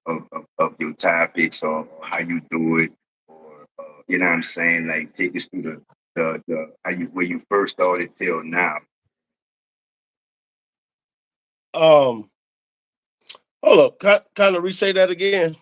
of your topics or how you do it, or you know what I'm saying? Like take us through the how you where you first started till now. Um, hold up. Kind of re-say that again.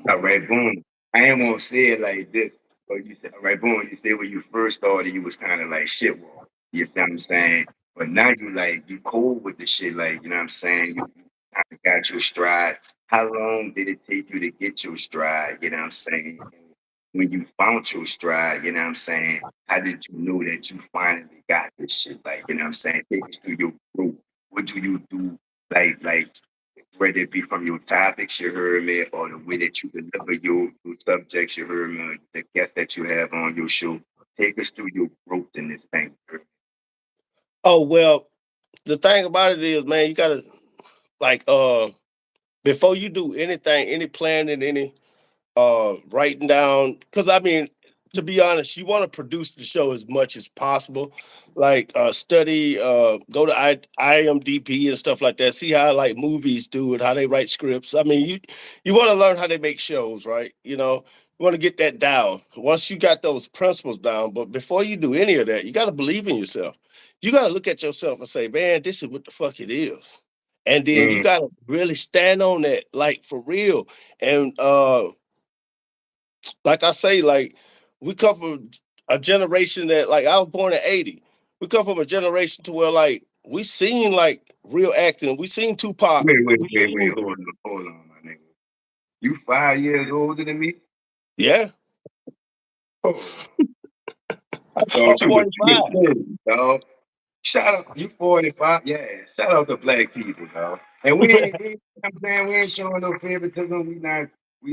All right, boom. I ain't gonna say it like this, but you said, all right, boom. You said when you first started, you was kind of like shit wall. You see what I'm saying? But now you like you cold with the shit, like you know what I'm saying. You kind of got your stride? How long did it take you to get your stride? You know what I'm saying? And when you found your stride, you know what I'm saying? How did you know that you finally got this shit? Like, you know what I'm saying? Take us through your growth. What do you do? Like whether it be from your topics, you heard me, or the way that you deliver your subjects, you heard me, or the guests that you have on your show. Take us through your growth in this thing. Oh well, the thing about it is, man, you gotta like before you do anything, any planning, any writing down, because I mean, to be honest, you want to produce the show as much as possible, like study, go to IMDb and stuff like that, see how like movies do it, how they write scripts. I mean, you want to learn how they make shows, right? You want to get that down once you got those principles down. But before you do any of that, you got to believe in yourself. You got to look at yourself and say, man, this is what the fuck it is. And then you Mm, got to really stand on that, like for real. And like I say, like we come from a generation that, like, I was born in '80. We come from a generation to where like we seen like real acting. We seen Tupac. We wait. seen Hold on, my nigga. You 5 years older than me? yeah. Oh, I I'm thought you was 45. 30, dog. Shout out, you 45? Yeah, shout out to black people, dog. And you know what I'm saying, we ain't showing no favoritism. We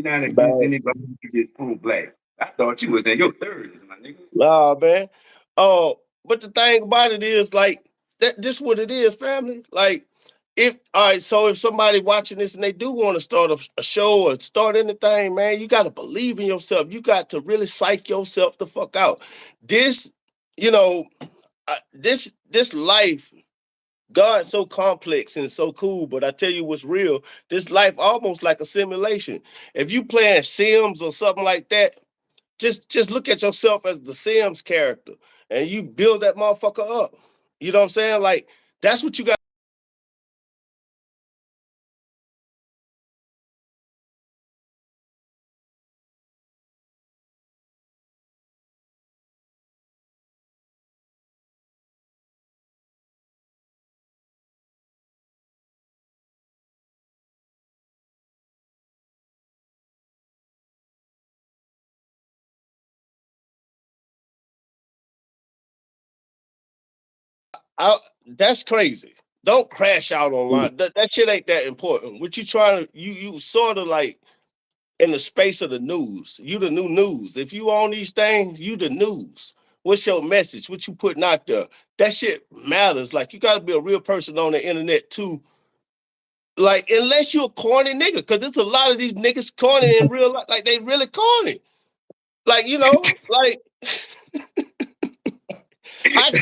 not against Man, anybody. We just full black. I thought you was in your 30s, my nigga. nah, man. Oh, but the thing about it is, like, that this what it is, family. Like, if all right, so if somebody watching this and they do want to start a show or start anything, man, you got to believe in yourself. You got to really psych yourself the fuck out. This, you know, this life, God's so complex and so cool, but I tell you what's real. This life almost like a simulation. If you playing Sims or something like that, just look at yourself as the Sims character and you build that motherfucker up. You know what I'm saying? Like that's what you got. I, that's crazy. Don't crash out online. That shit ain't that important. What you trying to you sort of like in the space of the news. You the new news. If you on these things, you the news. What's your message? What you putting out there? That shit matters. Like you got to be a real person on the internet too. Like unless you're a corny nigga, because there's a lot of these niggas corny in real life. Like they really corny. Like like I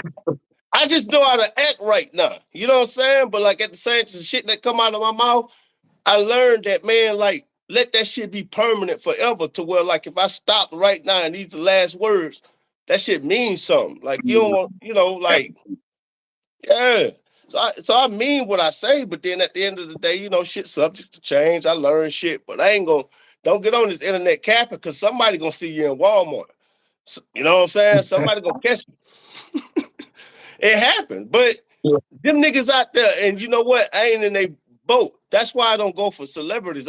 I just know how to act right now. You know what I'm saying? But like at the same time, shit that come out of my mouth, I learned that, man, like let that shit be permanent forever to where like if I stop right now and these the last words, that shit means something. Like you don't want, like yeah. So I mean what I say, but then at the end of the day, shit subject to change. I learn shit, but I ain't gonna don't get on this internet capping because somebody gonna see you in Walmart. You know what I'm saying? Somebody gonna catch you. It happened, but them niggas out there, and you know what? I ain't in a boat. That's why I don't go for celebrities.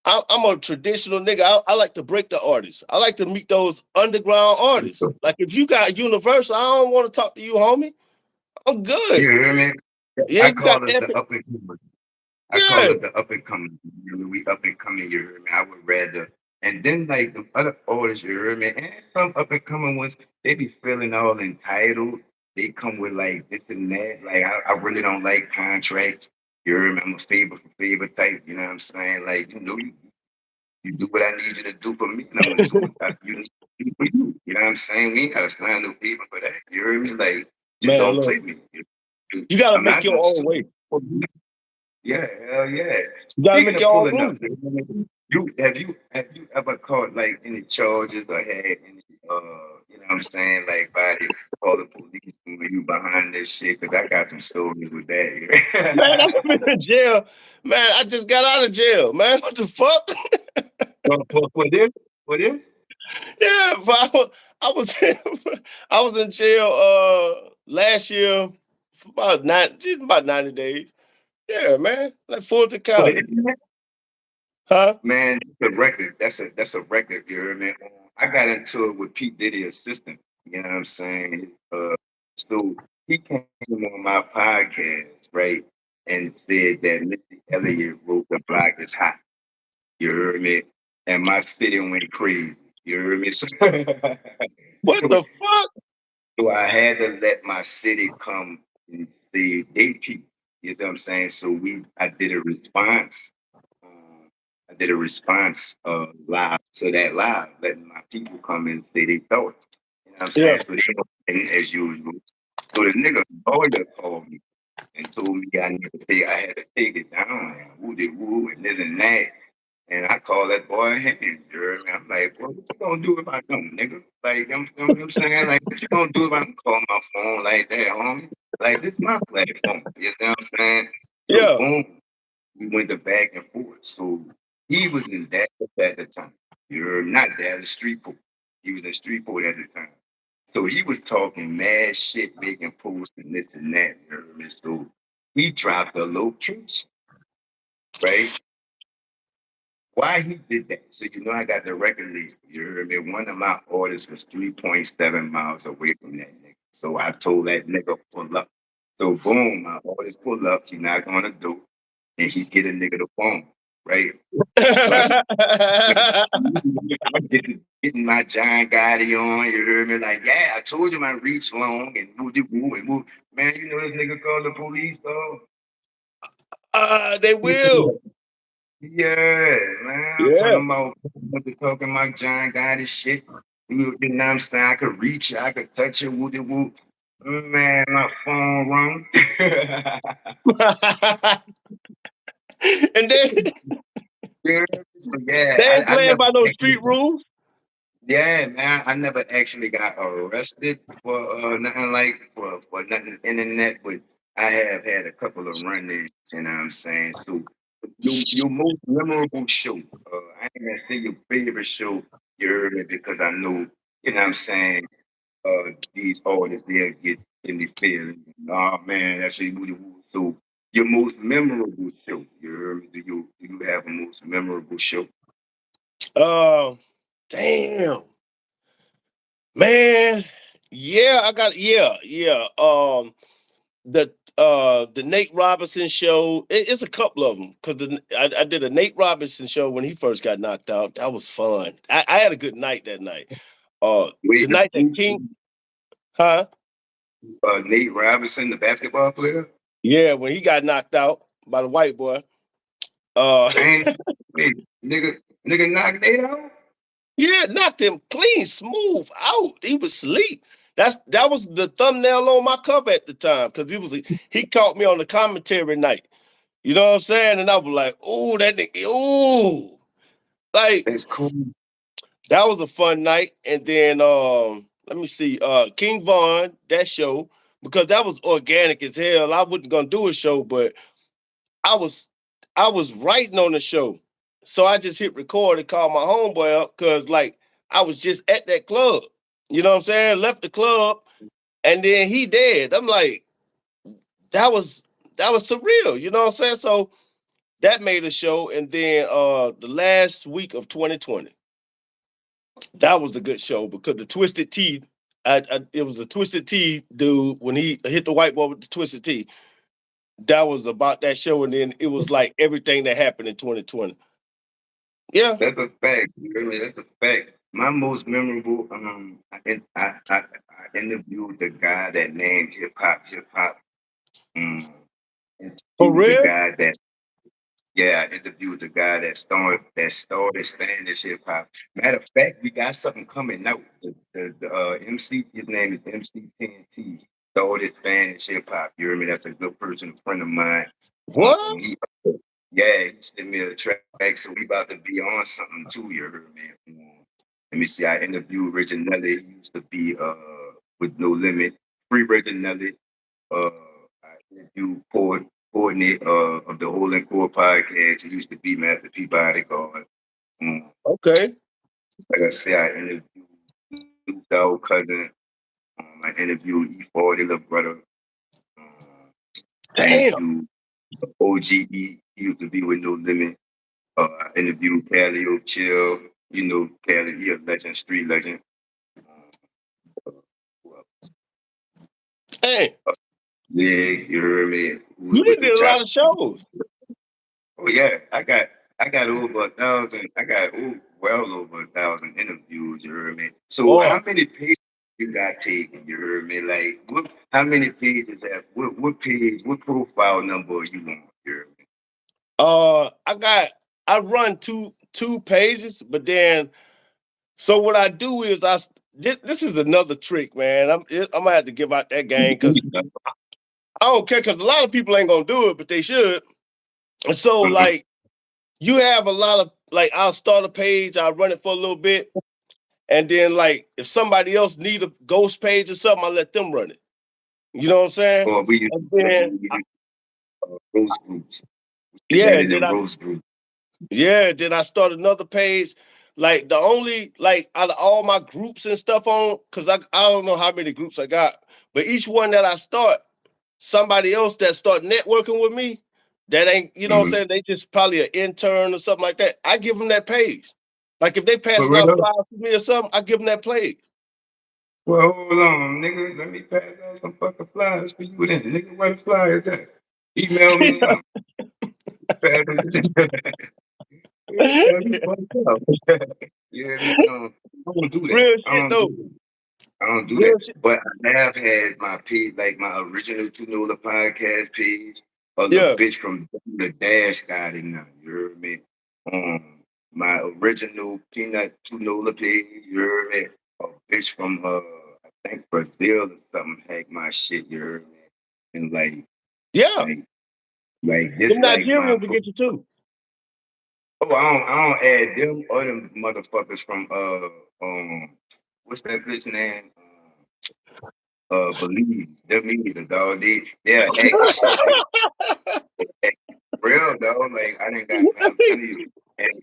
I'm a traditional nigga. I like to break the artists. I like to meet those underground artists. Like if you got Universal, I don't want to talk to you, homie. I'm You good. hear me? Yeah, I you got call us the Epic. up and coming. I call Yeah, it the up and coming. You know, we up and coming. You hear me? I would rather. And then like the other artists, you hear me? And some up and coming ones, they be feeling all entitled. They come with like this and that. Like I really don't like contracts. You hear me? I'm a favor for favor type. You know what I'm saying? Like you do what I need you to do for me, and I'm gonna do what you need to do for you. You know what I'm saying? We ain't gotta sign no paper for that. You hear me? Like just man. don't Look, play me. you got to I'm make not your gonna own sue. way. Yeah, hell yeah. You got to Speaking make of your own pulling up, rules. you ever caught like any charges or had any you know what I'm saying, like body call the police when you behind this shit? Cause I got some stories with Man, that. I've been in jail. Man, I just got out of jail. Man, what the fuck? For this? For this? Yeah, but I was I was in jail last year for about 90 days. Yeah, man. Like Fulton For the County. internet, Huh? man, the record. That's a record. You heard me? I got into it with Pete Diddy assistant. You know what I'm saying? So he came on my podcast, right, and said that Missy Elliott wrote "The Block Is Hot." You heard me? And my city went crazy. You heard me? What So, the fuck? so I had to let my city come and say they peace. You know what I'm saying? So I did a response. Um, I did a response live to that live, letting my people come and say they thoughts. You know what I'm Yeah. saying? So they, and as usual. So the nigga lawyer called me and told me I had to take it down and woo de woo and this and that. And I call that boy hands, you heard me? I'm like, well, what you gonna do if I don't, nigga? Like, I'm saying? Like, what you gonna do if I don't call my phone like that, homie? Like, this my platform. You know what I'm saying? So, Yeah. boom, we went to back and forth. So, he was in Dallas at the time. You heard? Not Dallas, Streetport. He was in Streetport at the time. So, he was talking mad shit, making posts and this and that, you heard me? So, he dropped a location, right? Why he did that? So you know I got the record lease. You heard me? One of my orders was 3.7 miles away from that nigga. So I told that nigga pull up. So boom, my orders pull up. He knock on the door and he get a nigga the phone, right? So I getting my giant Gotti on. You heard me? Like, yeah, I told you my reach long and move and move. Man, you know this nigga called the police, though. They will. Yeah, man. I'm Yeah. talking about talking my John got his shit. You know what I'm saying? I could reach it, I could touch it, woo woo. Man, my phone rung. And then Yeah, so yeah, they ain't I playing never by no actually street rules. yeah, man, I never actually got arrested for nothing like for nothing internet, but I have had a couple of run-ins, you know what I'm saying? So your most memorable show, I ain't gonna say your favorite show, you heard me because I know, you know what I'm saying, these artists they'll get in the feeling. Oh man, that's a movie. So your most memorable show, you heard me? Do you have a most memorable show? Uh, damn, man. Yeah, I got yeah. The Nate Robinson show. It's a couple of them because I did a Nate Robinson show when he first got knocked out. That was fun. I had a good night that night. The Wait, night that King, huh? Nate Robinson, the basketball player? Yeah, when he got knocked out by the white boy. Uh, Man, wait, nigga knocked Nate out? yeah, knocked him clean, smooth out. He was asleep. That was the thumbnail on my cover at the time because he caught me on the commentary night. You know what I'm saying? And I was like, "Ooh, that nigga, ooh!" Like That's cool. that was a fun night. And then let me see, King Von that show because that was organic as hell. I wasn't gonna do a show, but I was I was writing on the show. So I just hit record and called my homeboy up because like I was just at that club. You know what I'm saying? Left the club and then he dead. I'm like, that was that was surreal. You know what I'm saying? So that made a show. And then the last week of 2020, that was a good show because the Twisted Tea, it was a Twisted Tea dude when he hit the white boy with the Twisted Tea. That was about that show, and then it was like everything that happened in 2020. Yeah, That's a fact. You hear me? That's a fact. My most memorable, I interviewed the guy that named hip hop. Um, for interviewed the real. guy that Yeah, I interviewed the guy that started Spanish hip hop. Matter of fact, we got something coming out. The MC, his name is MC TNT. He started Spanish hip hop. You hear me? That's a good person, a friend of mine. What? He yeah, he sent me a track, so we about to be on something too. You heard me? Let me see. I interviewed Reginelli. He used to be with No Limit. Free Reginelli. Uh, I interviewed coordinate of the Whole and Core podcast. It used to be Master P Bodyguard. Um, Okay. like I said, I interviewed Snoop Dogg cousin. I interviewed E40, little brother. I Damn. interviewed. OGE. He used to be with No Limit. I interviewed Calio Chill. You know, Cali, he a legend, street legend. Well, Hey, yeah, you heard me. Who was you with did the a chop? lot of shows. Oh yeah, I got over 1,000. I got well over 1,000 interviews. You heard me. So Boy, how many pages you got taken? You heard me. Like what? How many pages have? What page? What profile number are you on? You heard me. I run two pages, but then so what I do is this is another trick, man. I'm gonna have to give out that game because I don't care because a lot of people ain't gonna do it, but they should. And so Mhm. like you have a lot of like I'll start a page, I'll run it for a little bit, and then like if somebody else need a ghost page or something, I let them run it. You know what I'm saying? Or we use And then roast groups. We yeah, landed and then in roast groups. then I start another page. Like the only like out of all my groups and stuff on, because I don't know how many groups I got, but each one that I start, somebody else that start networking with me, that ain't, you know what I'm Mhm. saying, they just probably an intern or something like that. I give them that page. Like if they For passing out real? flyers to me or something, I give them that page. Well, hold on, nigga. Let me pass out some fucking flyers for you then. Nigga, where the flyers at? Email me some. Pass them. Yeah, so you fucked up. Yeah, me, I don't do that. Real I shit don't do though. that. I don't do Real that. shit. But I have had my page, like my original Tunola podcast page, or the Yeah. bitch from the Dash got it now. You heard me? My original Peanut Tunola page. You heard me? A bitch from I think Brazil or something hacked my shit. You heard me? And Yeah. like, like this, Them like my Nigerians will get you too. oh, I don't add them or them motherfuckers from what's that bitch name? Believe them either, dog. They'll hack the shit. Like real dog. Like I didn't got man, I'm telling you.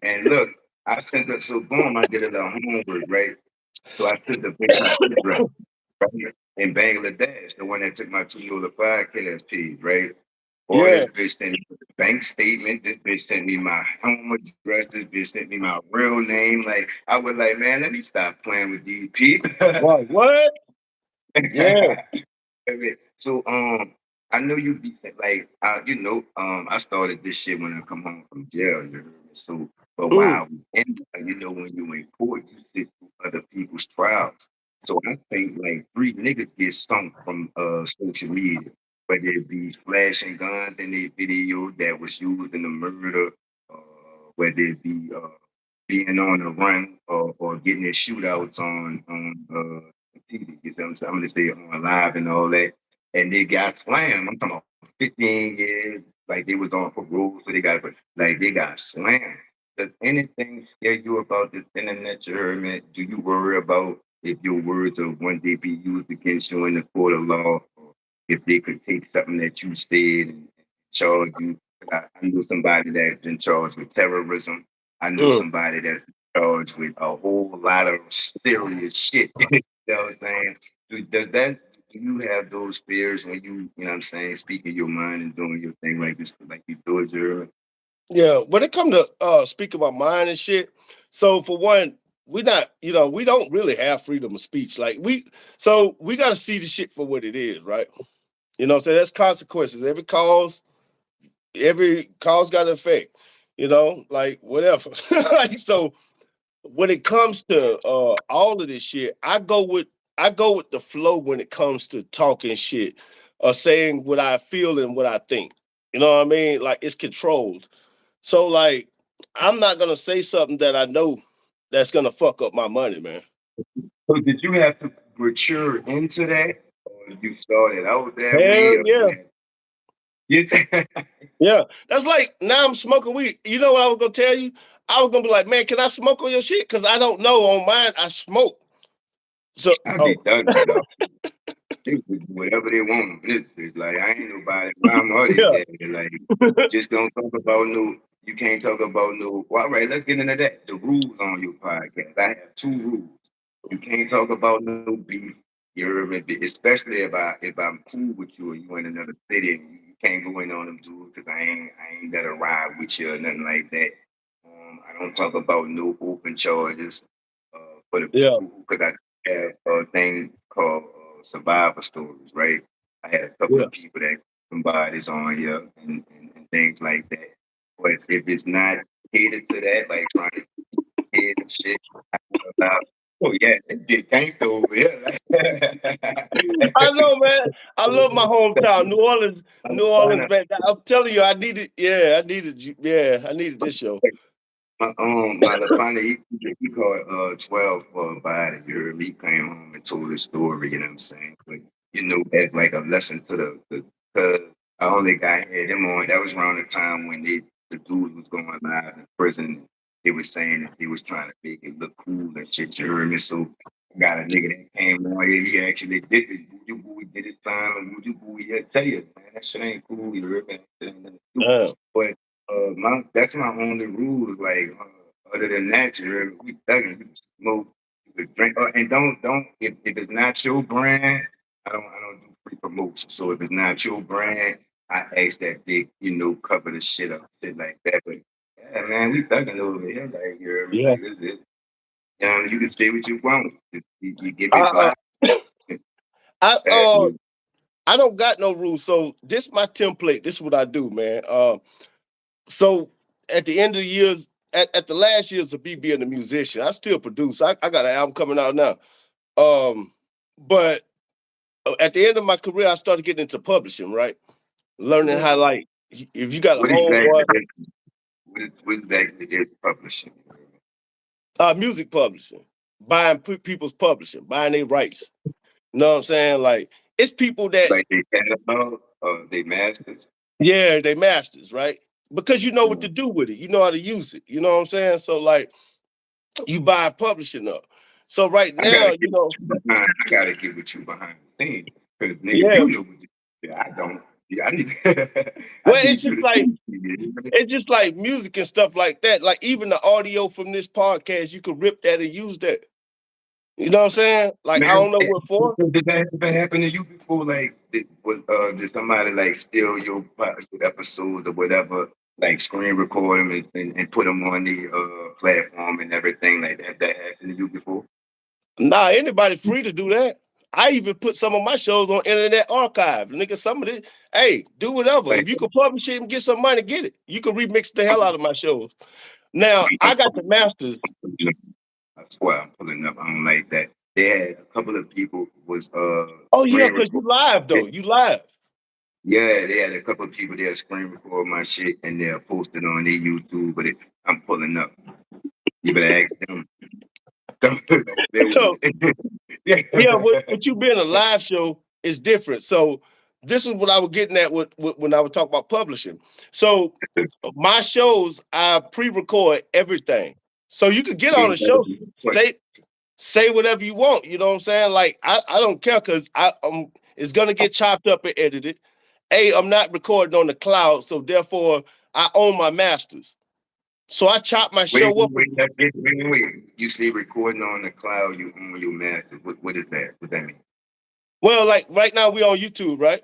And look, I sent her so boom, I did a little homework, right? So I sent the bitch's address right in Bangladesh, the one that took my $2 podcast page, right? Boy, Yeah. this bitch sent me the bank statement. This bitch sent me my home address. This bitch sent me my real name. Like, I was like, man, let me stop playing with these people. What? What? Yeah. So I know you be like I started this shit when I come home from jail. You heard me? So but Mm. while when you in court, you sit through other people's trials. So I think like three niggas get stunk from social media, whether it be flashing guns in their video that was used in the murder, uh, whether it be being on the run or getting their shootouts on TV. You know what I'm saying? I'm gonna say on live and all that. And they got slammed. I'm talking about 15 years, like they was on parole, so they got slammed. Does anything scare you about this internet, you heard me? Do you worry about if your words will one day be used against you in the court of law, or if they could take something that you said and charge you? I know somebody that's been charged with terrorism. I know Mm. somebody that's charged with a whole lot of serious shit. You know what I'm saying? Do you have those fears when you know what I'm saying, speaking your mind and doing your thing like this, like you do it, Jerry? Yeah. When it come to speak about mine and shit, so for one, we not, we don't really have freedom of speech. Like we gotta see the shit for what it is, right? You know what I'm saying? There's consequences. Every cause got an effect, like whatever. Like so when it comes to all of this shit, I go with the flow when it comes to talking shit or saying what I feel and what I think. You know what I mean? Like it's controlled. So like I'm not gonna say something that I know that's gonna fuck up my money, man. So did you have to mature into that, or you started out that way, Hell or yeah. you Yeah. That's like now I'm smoking weed. You know what I was gonna tell you? I was gonna be like, man, can I smoke on your shit? Cause I don't know on mine I smoke. So I be oh done with dog. They can do whatever they want. This is like I ain't nobody mama or they yeah. daddy. Like just don't talk about no. You can't talk about no. Well, all right, let's get into that. The rules on your podcast. I have two rules. You can't talk about no beef. You heard me? Especially if I'm cool with you or you in another city and you can't go in on them dudes because I ain't got to ride with you or nothing like that. I don't talk about no open charges for the Yeah, people because I have a thing called survivor stories, right? I had a couple yeah. of people that some bodies on here and things like that. But if it's not catered to that, like trying to head and shit about, oh yeah, they get gangster over here. I know, man. I love my hometown, New Orleans. New Orleans, man. I'm telling you, I needed. Yeah, I needed you. Yeah, I needed this show. My Lapana, he called 12 for a body. You heard me? He came home and told his story, you know what I'm saying? But, as like a lesson to because I only got had him on. That was around the time when the dude was going live in prison. They was saying that he was trying to make it look cool and shit, you heard me? So I got a nigga that came on here. He actually did this. Boo Boo did his time, and Boo Boo, he'll tell you, man, that shit ain't cool. You heard me? That shit ain't nothing to do. Damn. But my that's my only rules. Like other than that, we thugging. You can smoke, you can drink, and don't if it's not your brand, I don't do free promotion. So if it's not your brand, I ask that big, cover the shit up, shit like that. But yeah, man, we thugging over here. Like you hear me? Yeah. Like this. You can say what you want. You give me I vibe. I Pass me. I don't got no rules. So this my template. This is what I do, man. So at the end of the years, at the last years of me being a musician, I still produce. I got an album coming out now. But at the end of my career, I started getting into publishing, right? Learning Yeah. how like if you got a What exactly? homeboy, What exactly is publishing? music publishing, buying people's publishing, buying their rights. You know what I'm saying? Like it's people that Like they catalog, they masters. yeah, they masters, right? Because you know what Mm. to do with it. You know how to use it. You know what I'm saying? So like you buy publishing up. So right I gotta now, get with you behind. I gotta get with you behind the scenes because nigga, yeah. you know what you. Yeah, I don't. Yeah, I need. I Well, need you to teach me. it's just like music and stuff like that. Like even the audio from this podcast, you could rip that and use that. You know what I'm saying? Like I Man, don't know what for. did that ever happen to you before? Like, did somebody like steal your episodes or whatever? Like screen record them and put them on the platform and everything like that. That happened to you before? Nah, anybody free to do that. I even put some of my shows on Internet Archive. Nigga, some of it, hey, do whatever. Like, If you could publish it and get some money, get it. You can remix the hell out of my shows. Now, I'm I got the masters. pulling up. I swear I'm pulling up. I don't like that. They had a couple of people was Oh yeah, screen because you record. live though. You live. Yeah, they had a couple of people there screen record my shit and they'll post it on their YouTube, but I'm pulling up. You better ask them. Don't play with So me. Yeah. yeah, with you being a live show is different. So this is what I was getting at with when I was talking about publishing. So my shows, I pre-record everything. So you could get on the show, say say whatever you want. You know what I'm saying? Like I don't care because it's gonna get chopped up and edited. I'm not recording on the cloud, so therefore I own my masters. So I chop my Wait, show wait, up. wait, wait. You say recording on the cloud, you own your master. What is that? What that mean? Well, like right now we on YouTube, right?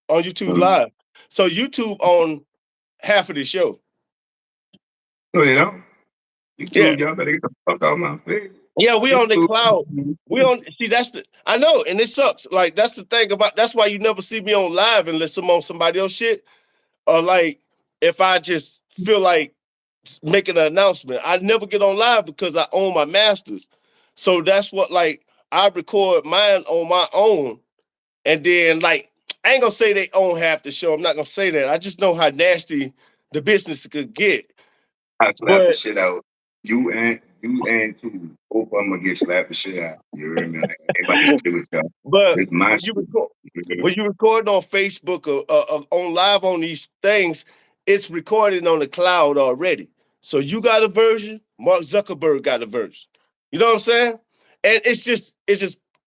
On YouTube Mhm. Live. So YouTube on half of the show. No, you know, Yeah. YouTube, y'all better get the fuck out of my face. Yeah, we on the YouTube. cloud. We on see that's the I know, and it sucks. Like that's the thing about that's why you never see me on live unless I'm on somebody else shit. Or like if I just feel like making an announcement. I never get on live because I own my masters. So that's what like I record mine on my own. And then like I ain't gonna say they own half the show. I'm not gonna say that. I just know how nasty the business could get. I slap the But shit out. You and two. Both of them gonna get slapped the shit out. You hear me? Like, everybody play with y'all. but It's my when you shit. record when you record on Facebook or on live on these things, it's recorded on the cloud already. So you got a version, Mark Zuckerberg got a version. You know what I'm saying? And it's just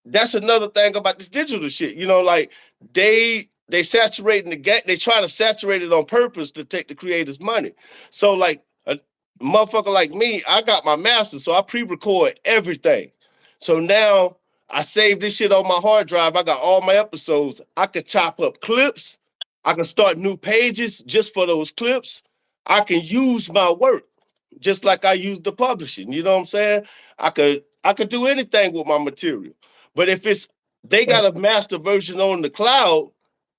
that's another thing about this digital shit. You know, like they saturating the game, they try to saturate it on purpose to take the creators' money. So like a motherfucker like me, I got my master, so I pre-record everything. So now I saved this shit on my hard drive. I got all my episodes. I could chop up clips. I can start new pages just for those clips. I can use my work just like I use the publishing. You know what I'm saying? I could do anything with my material. But if it's they got a master version on the cloud,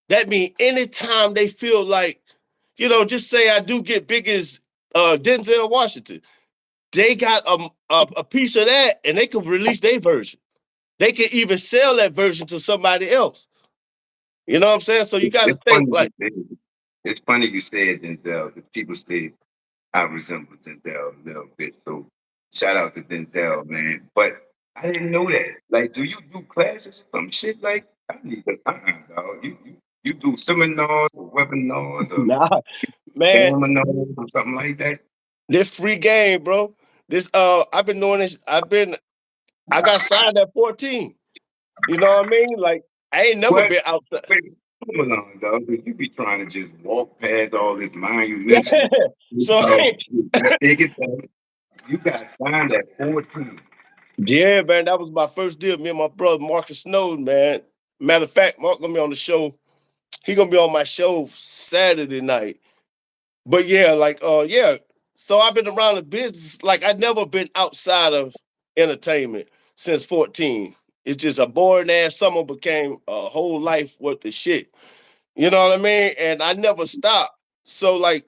that means anytime they feel like, just say I do get big as Denzel Washington, they got a piece of that and they can release their version. They can even sell that version to somebody else. You know what I'm saying? So you got to It's think funny you like, said it's funny you said Denzel, because people say I resemble Denzel a little bit. So shout out to Denzel, man. But I didn't know that. Like, do you do classes, some shit like I need to dog. You do seminars or webinars or nah, man, seminars or something like that? this free game, bro. This I've been doing this. I got signed at 14. You know what I mean? Like I ain't never What? been outside. Wait, come along, dog. 'Cause you be trying to just walk past all this monumental. so I take it back. You got signed at 14. yeah, man, that was my first deal. Me and my brother Marcus Snowden, man. Matter of fact, Mark gonna be on the show. He gonna be on my show Saturday night. But yeah, yeah. So I've been around the business. Like I never been outside of entertainment since 14. It's just a boring ass summer became a whole life worth of shit. You know what I mean? And I never stopped. So like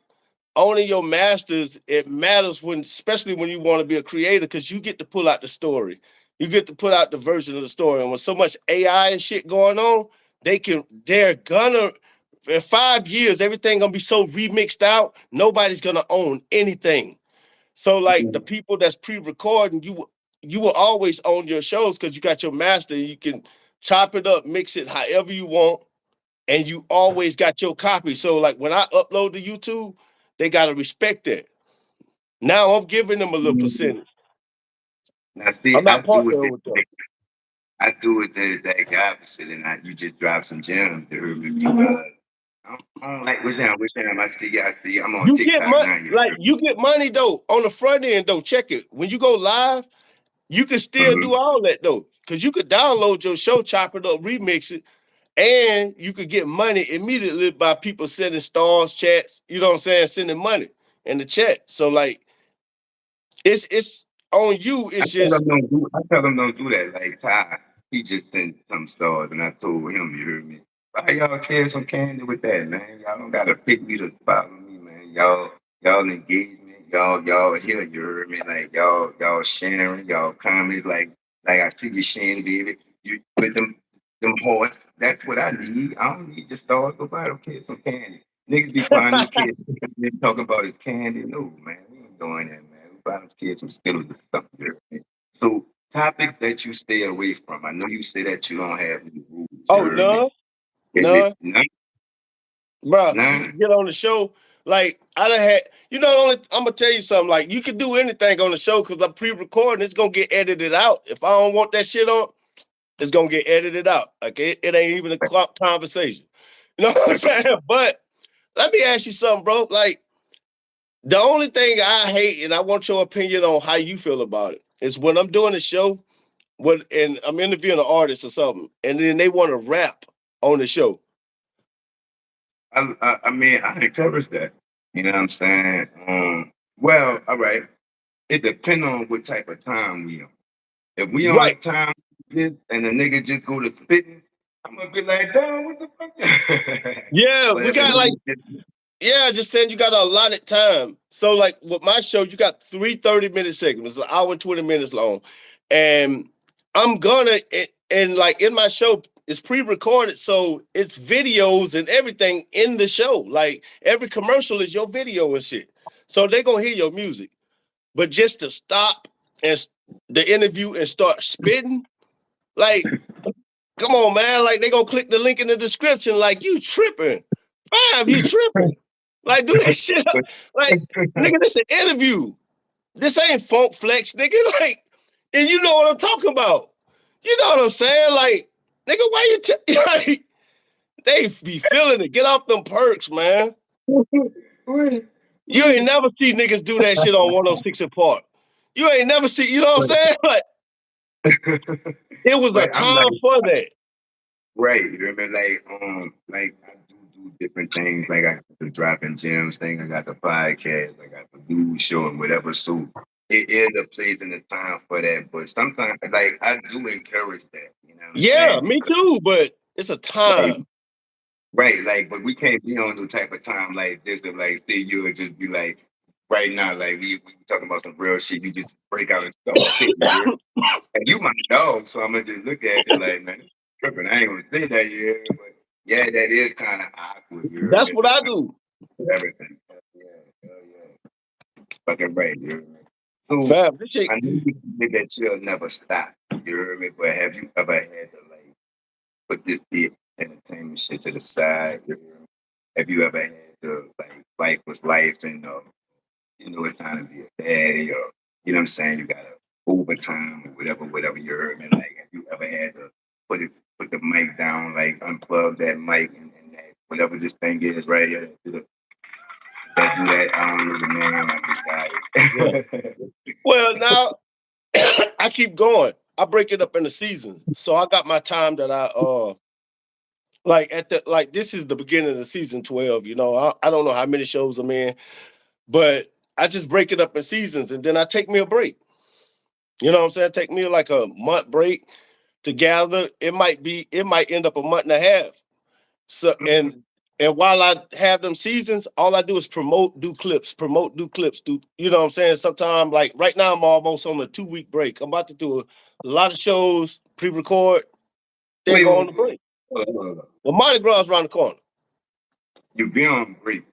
owning your masters, it matters when, especially when you want to be a creator, because you get to pull out the story. You get to put out the version of the story. And with so much AI and shit going on, they're gonna, in 5 years, everything gonna be so remixed out, nobody's gonna own anything. So like the people that's pre-recording, you will always own your shows because you got your master. You can chop it up, mix it however you want, and you always got your copy. So like when I upload to YouTube, they gotta respect that. Now I'm giving them a little Mhm. percentage. Now, see, I'm not partnering with them. I do it the exact opposite, and you just drop some gems to her because I don't like which time I see I'm on You get TikTok money, now. You like you get money though on the front end though. Check it. When you go live, you can still heard do me? all that though. Cause you could download your show, chop it up, remix it, and you could get money immediately by people sending stars, chats, you know what I'm saying, sending money in the chat. So like it's on you. It's just I tell them don't do that. Like Ty, he just sent some stars, and I told him, you heard me. Why y'all share some candy with that, man? Y'all don't gotta pick me to follow me, man. Y'all engagement, y'all here, you heard me? Like y'all sharing, y'all comments, like I see you sharing, baby. You with them hearts. That's what I need. I don't need your stars. Go buy them kids some candy. Niggas be buying them kids talking about his candy. No, man, we ain't doing that, man. We buy them kids some Skittles or something. So topics that you stay away from. I know you say that you don't have any rules. You oh heard me? none, Is it none. none? Bro, None? get on the show. Like I done had, only I'm gonna tell you something. Like you can do anything on the show because I'm pre-recording. It's gonna get edited out. If I don't want that shit on, it's gonna get edited out. Like it ain't even a conversation. You know what I'm saying? But let me ask you something, bro. Like the only thing I hate, and I want your opinion on how you feel about it, is when I'm doing a show, and I'm interviewing an artist or something, and then they want to rap on the show. I mean, I encourage that. You know what I'm saying? Well, all right. It depends on what type of time we on. If we on a Right. time and the nigga just go to spitting, I'm gonna be like, damn, what the fuck? Yeah, But we if a got like nigga just Yeah, just saying you got a allotted time. So, like with my show, you got three 30-minute segments, an hour and 20 minutes long. And I'm gonna, and like in my show, it's pre recorded. So it's videos and everything in the show. Like every commercial is your video and shit. So they're gonna hear your music. But just to stop and the interview and start spitting, like, come on, man. Like they gonna click the link in the description. Like you tripping. Fam, you tripping. Like, do that shit. Like, nigga, this an interview. This ain't funk flex, nigga. Like, and you know what I'm talking about. You know what I'm saying? Like, nigga, why you like, they be feeling it. Get off them perks, man. wait, You ain't wait, never see niggas do that shit on 106 and Park. You ain't never see, you know what I'm wait. saying? Like, it was a But I'm like, time for that. right, you remember, like I do do different things. Like I got the dropping gems thing. I got the podcast. I got the news show and whatever. So it is a place and a time for that. But sometimes, like I do encourage that. You know what I'm Yeah, saying? me Because too, but it's a like, time. right, like, but we can't be on no type of time like this. To like, say you would just be like, right now, like we talking about some real shit. You just break out and start spitting here. And you my dog, so I'm gonna just look at you like, man, tripping. I ain't gonna say that here, but yeah, that is kind of awkward. You heard That's me at what the I time do. of everything. Yeah, yeah, fucking right. You heard me. So Fam, this shit. I know you said that you'll never stop. You heard me, but have you ever had to like put this bit entertainment shit to the side? You heard me? Have you ever had to like life was life and it's time to be a daddy or you know what I'm saying, you gotta overtime or whatever you heard me. Like have you ever had to put the mic down, like unplug that mic and that whatever this thing is right here, that do that, I don't know the name, I just Yeah. got it. Well, now I keep going. I break it up into seasons. So I got my time that I like at the like this is the beginning of the season 12. I don't know how many shows I'm in, but I just break it up in seasons and then I take me a break. You know what I'm saying? Take me like a month break to gather. It might end up a month and a half. So and while I have them seasons, all I do is promote, do clips, do you know what I'm saying? Sometimes like right now I'm almost on a 2 week break. I'm about to do a lot of shows, pre-record, then Wait, go wait, on the wait. break. Hold on. The Mardi Gras is around the corner. You be on break,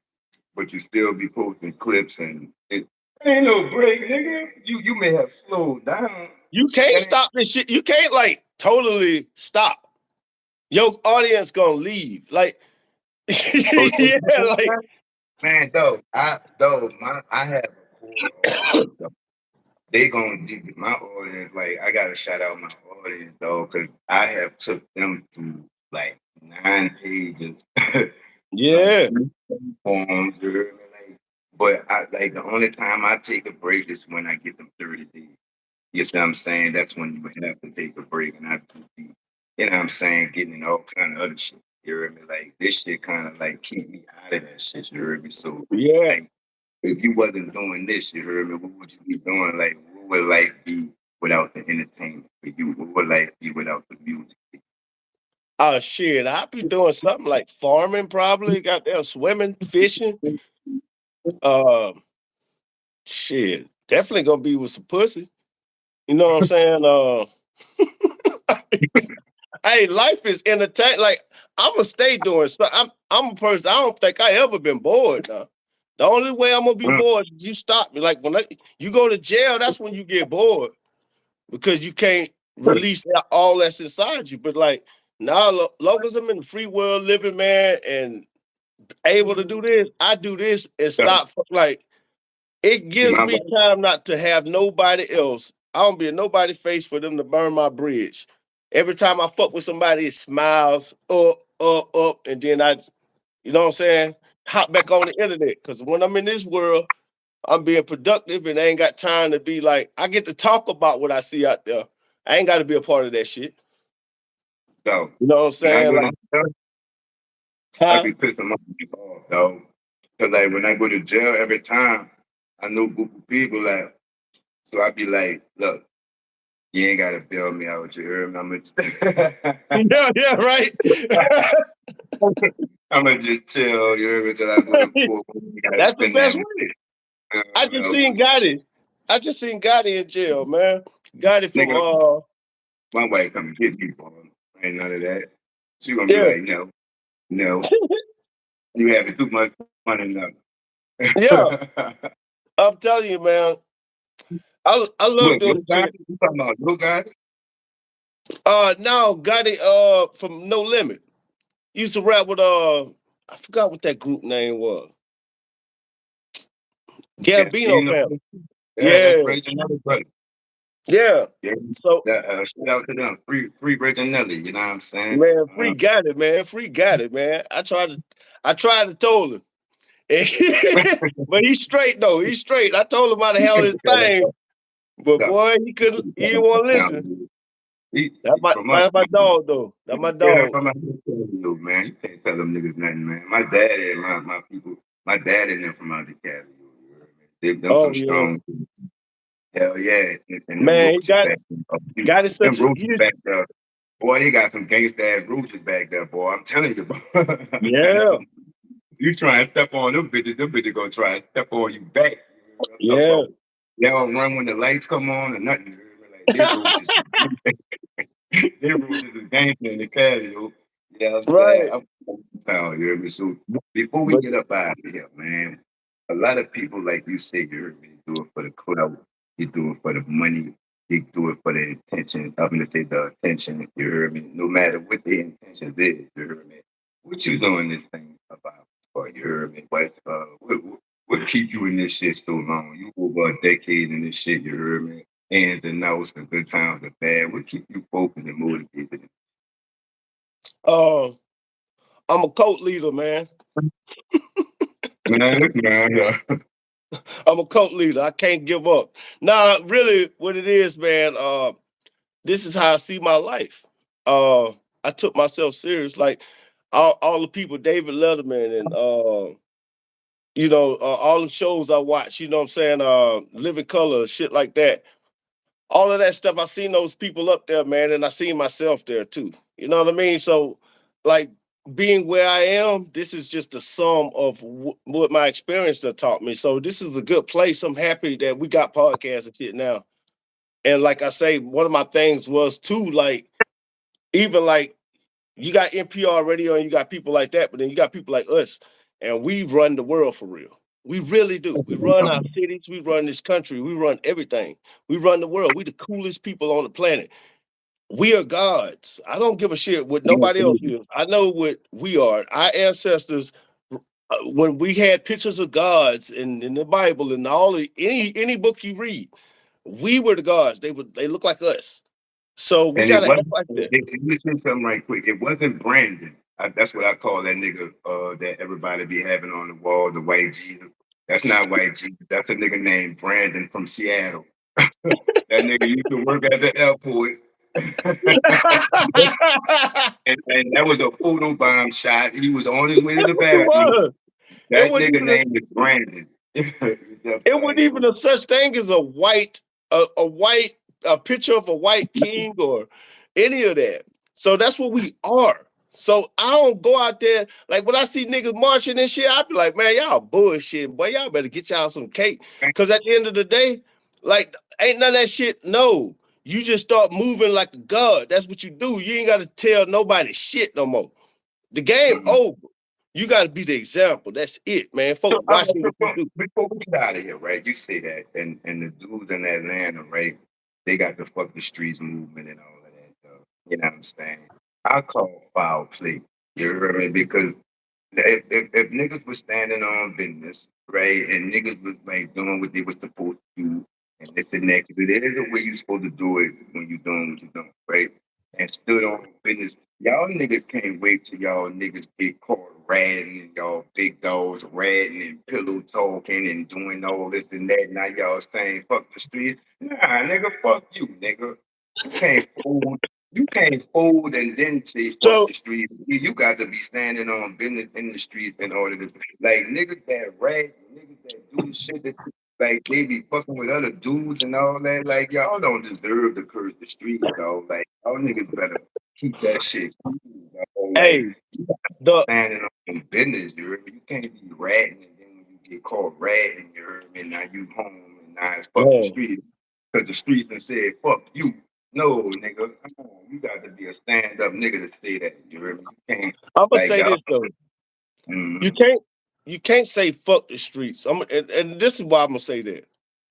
but you still be posting clips and it ain't no break, nigga. You may have slowed down. You can't That ain't stop this shit. You can't like totally stop. Your audience gonna leave. Like, oh, yeah, like man, I have a core audience. Though. They gonna dig my audience. Like I gotta shout out my audience though, because I have took them through like 9 pages, like yeah, forms. You heard me? Like, but I like the only time I take a break is when I get them 30 days. You see what I'm saying? That's when you would have to take a break, and I just be, you know what I'm saying, getting in all kind of other shit. You heard me? Like this shit kind of like keep me out of that shit. You heard me? So yeah. like if you wasn't doing this, you heard me, what would you be doing? Like, what would life be without the entertainment for you? What would life be without the music? Oh shit, I'd be doing something like farming, probably. Got there swimming, fishing. Um, shit, definitely gonna be with some pussy. You know what I'm saying? Hey, life is entertaining. Like I'm gonna stay doing stuff. I'm a person. I don't think I ever been bored. Now, the only way I'm gonna be Mm, bored is you stop me. Like you go to jail, that's when you get bored because you can't release all that's inside you. But like now, long as I'm in the free world living, man, and able to do this, I do this and so, stop. Like it see, gives my me wife, time not to have nobody else. I don't be in nobody's face for them to burn my bridge. Every time I fuck with somebody, it smiles up, and then you know what I'm saying, hop back on the internet. Because when I'm in this world, I'm being productive and I ain't got time to be like, I get to talk about what I see out there. I ain't got to be a part of that shit. so You know what I'm when I saying? go Like, to jail, I huh? be pissing my off, dog. Cause like when I go to jail, every time I know a group of people, like, so I be like, look, you ain't gotta bail me out. You heard me? Yeah, yeah, right. I'm gonna just chill. You heard me? Till I go to court. You gotta That's the spend that best money. way. You I heard just me? seen Gotti. I just seen Gotti in jail, man. Gotti from Nigga, my wife come and get me for him. Ain't none of that. She gonna be yeah. like, no, no, you having too much fun enough. Yeah. I'm telling you, man. I love What, doing little the guy? shit. You talking about little guy? Now Gotti from No Limit. Used to rap with I forgot what that group name was. Yeah, Gambino you know, family. yeah, Yeah, that's Rachel Nelly, buddy. yeah. Yeah, So that, shout out to them. Free Rachel Nelly, you know what I'm saying? man, free got it, man. Free got it, man. I tried to told him. But he's straight though. He's straight. I told him how to handle his thing. But So, boy, he didn't want to now, listen. he, That's my from us, that's my dog though. That's my man, dog. from us, man. You can't tell them niggas nothing, man. My dad and my people, my dad and them from out the Cali. You heard me? Them Oh some yeah, strong. Hell yeah, and them man, he roaches got back up. got it Them such a roaches back there. Boy, they got some gangsta ass roaches back there, boy. I'm telling you, bro. yeah, You try and step on them bitches gonna try and step on you back. I'm talking yeah, about they don't run when the lights come on or nothing. Like they roaches, they roaches is dancing in the patio. You know what I'm saying? right. I'm telling you, hear me? So before we But get up out of here, man, a lot of people, like you say, you heard me, do it for the clout, you do it for the money, you do it for the attention. I'm gonna say the attention, you heard me? No matter what the intentions is, you heard me? What you doing this thing about? For you heard me? What keep you in this shit so long? You over a decade in this shit, you heard me? Ins and outs, the good times, the bad. What keep you focused and motivated? uh, I'm a cult leader, man. Man. I'm a cult leader. I can't give up. Nah, really, what it is, man. This is how I see my life. I took myself serious, like all the people, David Letterman, and all the shows I watch. You know what I'm saying? Living Color, shit like that. All of that stuff. I seen those people up there, man, and I seen myself there too. You know what I mean? So, like being where I am, this is just the sum of what my experience that taught me. So this is a good place. I'm happy that we got podcasts and shit now. And like I say, one of my things was too, like even like you got NPR radio and you got people like that, but then you got people like us, and we run the world for real. We really do. We run our cities, we run this country, we run everything. We run the world. We the coolest people on the planet. We are gods. I don't give a shit what nobody else is. I know what we are. Our ancestors, when we had pictures of gods in the Bible and any book you read, we were the gods. They look like us. So we And it gotta act wasn't, like that. let me say something right quick. It wasn't Brandon. That's what I call that nigga that everybody be having on the wall, the white Jesus. That's not white Jesus. That's a nigga named Brandon from Seattle. That nigga used to work at the airport. And that was a photo bomb shot. He was on his way to the It bathroom. was. It That wasn't nigga even a, name is Brandon. You know what I'm it wasn't saying? even a such thing as a picture of a white king or any of that. So that's what we are. So I don't go out there like when I see niggas marching and shit, I be like, man, y'all bullshit, boy. Y'all better get y'all some cake. Cause at the end of the day, like ain't none of that shit. No, you just start moving like a god. That's what you do. You ain't gotta tell nobody shit no more. The game Mhm. over. You got to be the example. That's it, man. So, Folks watching what you do. before we get out of here, right? You say that, and the dudes in Atlanta, right? They got the fuck the streets movement and all of that stuff. You know what I'm saying? I call foul play. You hear me? Because if niggas was standing on business, right, and niggas was like doing what they was supposed to do, and this and that, because it is the way you supposed to do it when you doing what you doing, right? And stood on business. Y'all niggas can't wait till y'all niggas get caught ratting and y'all big dogs ratting and pillow talking and doing all this and that. Now y'all saying fuck the streets. Nah, nigga, fuck you, nigga. You can't fool you can't fold and then say fuck So, the street. You got to be standing on business in the streets in order to like niggas that rap, niggas that do the shit that like they be fucking with other dudes and all that. Like y'all don't deserve to curse the streets, dog. Like y'all niggas better keep that shit cool, dog. Like hey, you gotta be the standing on business, you heard me? You can't be ratting and then when you get caught ratting, you heard me? Now you home and now it's fuck the man, streets. Cause the streets done said fuck you. No, nigga, come on. You got to be a stand up nigga to say that. You hear me? You can't I'm gonna like say y'all. this though. You Mm, can't you can't say fuck the streets. And this is why I'm gonna say that.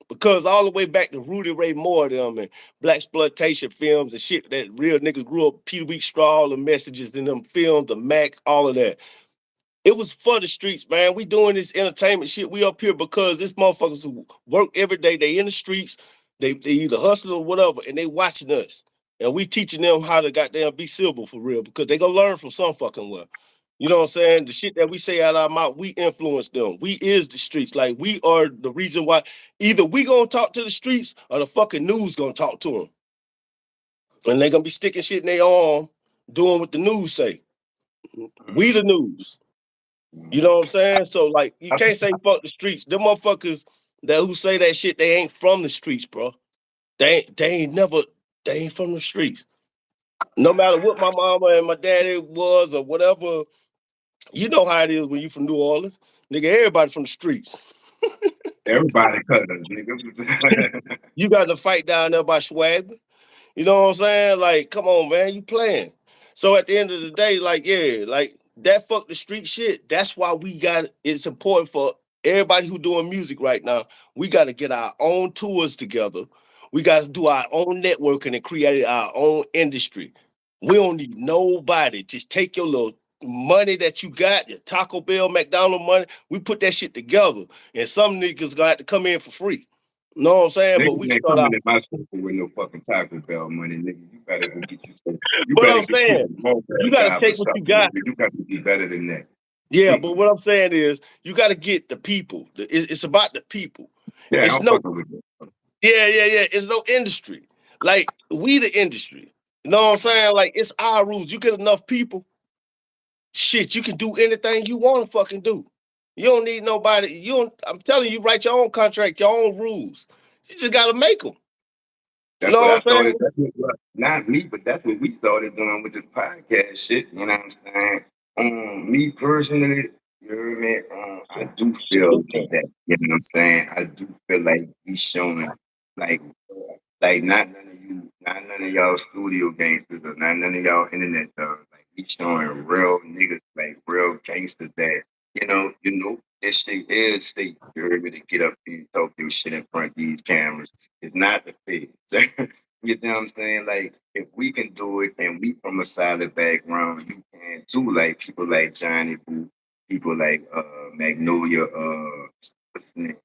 Because all the way back to Rudy Ray Moore them and black exploitation films and shit that real niggas grew up, Peter Week Straw, all the messages in them films, the Mac, all of that. It was for the streets, man. We doing this entertainment shit. We up here because this motherfuckers who work every day, they in the streets, they either hustling or whatever, and they watching us. And we teaching them how to goddamn be civil for real because they gonna learn from some fucking well. You know what I'm saying? The shit that we say out our mouth, we influence them. We is the streets. Like we are the reason why either we gonna talk to the streets or the fucking news gonna talk to them. And they gonna be sticking shit in their arm, doing what the news say. We the Mm, news. You know what I'm saying? So like you can't say fuck the streets. Them motherfuckers that who say that shit, they ain't from the streets, bro. They ain't from the streets. No matter what my mama and my daddy was or whatever, you know how it is when you from New Orleans. Nigga, everybody from the streets. Everybody cousins, nigga. You got to fight down there by swag. You know what I'm saying? Like, come on, man, you playing. So at the end of the day, like, yeah, like that fuck the street shit. That's why we got it's important for everybody who doing music right now. We got to get our own tours together. We got to do our own networking and create our own industry. We don't need nobody. Just take your little money that you got, your Taco Bell, McDonald's money. We put that shit together, and some niggas gonna have to come in for free. You know what I'm saying? But we Niggas ain't start coming out. in my circle with no fucking Taco Bell money, nigga. You better go get you some. You But better I'm go keep saying, a you welfare got to job or take what you something, got. nigga. You got to be better than that. Yeah, but what I'm saying is, you got to get the people. It's about the people. Yeah, It's I'm no, fucking with you. yeah. It's no industry. Like we the industry. You know what I'm saying? Like it's our rules. You get enough people, shit, you can do anything you want to fucking do. You don't need nobody. You don't. I'm telling you, write your own contract, your own rules. You just got to make them. You That's know what I what I'm started. saying? That's what, not me, but that's what we started doing with this podcast shit. You know what I'm saying? Me personally, you heard me. I do feel Salute like that. that. You know what I'm saying? I do feel like we showing like, not none of you, not none of y'all studio gangsters or not none of y'all internet thugs. Like we showing real niggas, like real gangsters that this shit is state. You heard me to get up and talk your shit in front of these cameras. It's not the fit. You know what I'm saying? Like, if we can do it and we from a solid background, you can too. Like people like Johnny Boo, people like Magnolia, what's his name?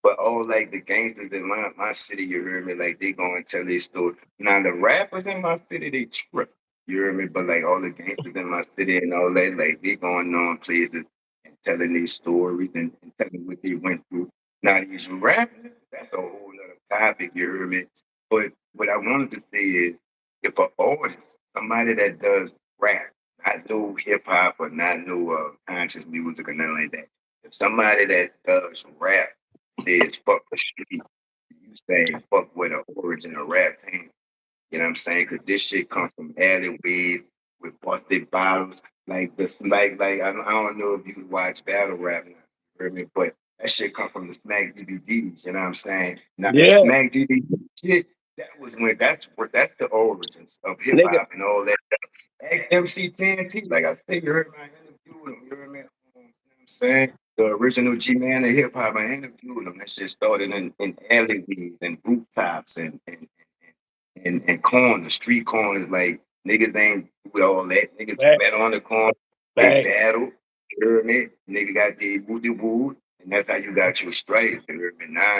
But all like the gangsters in my city, you heard me, like they go and tell their story. Now the rappers in my city, they trip. You heard me? But like all the gangsters in my city and all that, like they going on places and telling their stories and telling what they went through. Now these rappers, that's a whole nother topic, you heard me? But what I wanted to say is if an artist, somebody that does rap, not no hip hop or not no conscious music or nothing like that. If somebody that does rap says fuck the street, you say fuck where the origin of rap came. You know what I'm saying? Because this shit comes from alleyways with busted bottles. Like this, like I don't know if you watch battle rap now, you hear me? But that shit come from the Smack DVDs. You know what I'm saying? Now that Yeah, Smack DVD shit, that's the origins of hip nigga. hop and all that. MC TNT, like I said, you heard my interview with him. You heard me? You know what I'm saying? The original G Man of hip hop, I interviewed him. That shit started in alleyways and rooftops and corners, street corners. Like niggas ain't do all that. Niggas Back, met on the corner, they back. battle. You heard me? Nigga got the woody woo, and that's how you got your stripes. You heard me? Now,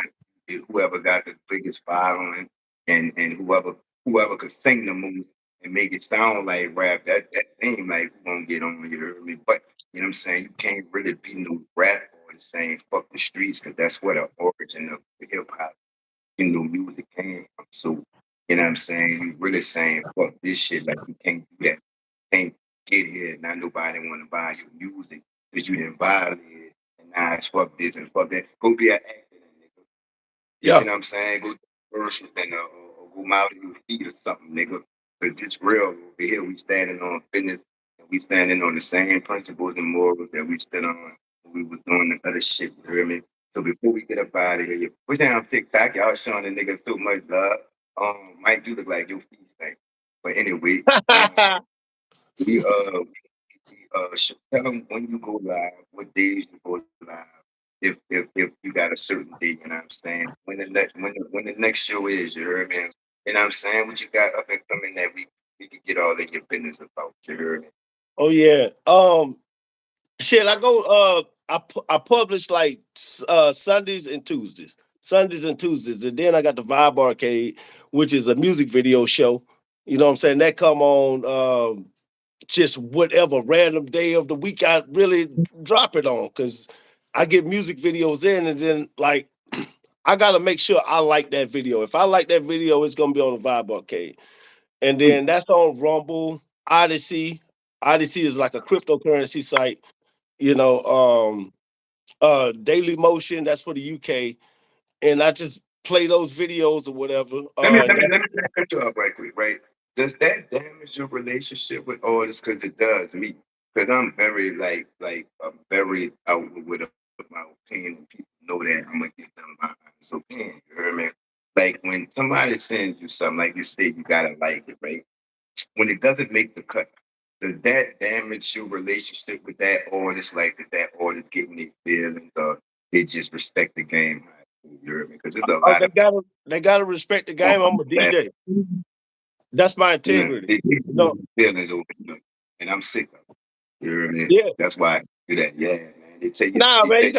whoever got the biggest following and whoever could sing the most and make it sound like rap, that ain't like who gonna get on. You heard me? But you know what I'm saying? You can't really be no rap artist saying fuck the streets because that's where the origin of the hip hop, music came from. So, you know what I'm saying? You really saying fuck this shit, like you can't do that. Can't get here. Not nobody wanna buy your music because you didn't violate it. And now it's fuck this and fuck that. Go be an actor, nigga. You see Yeah. what I'm saying? Go to commercials and or go out in your feet or something, nigga. But it's real over here. We standing on business and we standing on the same principles and morals that we stood on when we was doing the other shit. You hear me? So before we get up out of here, you push down TikTok, y'all showing the niggas so much love. Mike, you look like your feet stink. But anyway, we should tell them when you go live, what days you go live. If you got a certain date, you know what I'm saying? When the next show is, you heard me? You know what I'm saying? What you got up and coming that we can get all in your business about, you heard me? Oh yeah. Shit, I go. I publish like Sundays and Tuesdays, and then I got the Vibe Arcade, which is a music video show. You know what I'm saying? That come on just whatever random day of the week I really drop it on because I get music videos in, and then like I gotta make sure I like that video. If I like that video, it's gonna be on the Vibe Arcade, and Hmm. then that's on Rumble, Odyssey. Odyssey is like a cryptocurrency site. You know, Daily Motion, that's for the UK, and I just play those videos or whatever. Let me cut you off right quick, right? Does that damage your relationship with artists? Because it does me. Because I'm very I'm very out with my opinion, and people know that I'm gonna give them my honest opinion. You hear me? Like when somebody sends you something, like you said, you gotta like it, right? When it doesn't make the cut, does that damage your relationship with that artist? Like that artist getting their feelings, or they just respect the game? You hear me? Because there's a Oh, lot of they gotta respect the game. I'm a that DJ. That's my integrity. they get You know, feelings over them, and I'm sick of it. You hear me? yeah. That's why I do that. Yeah, man. They tell you, Nah, they man, tell you,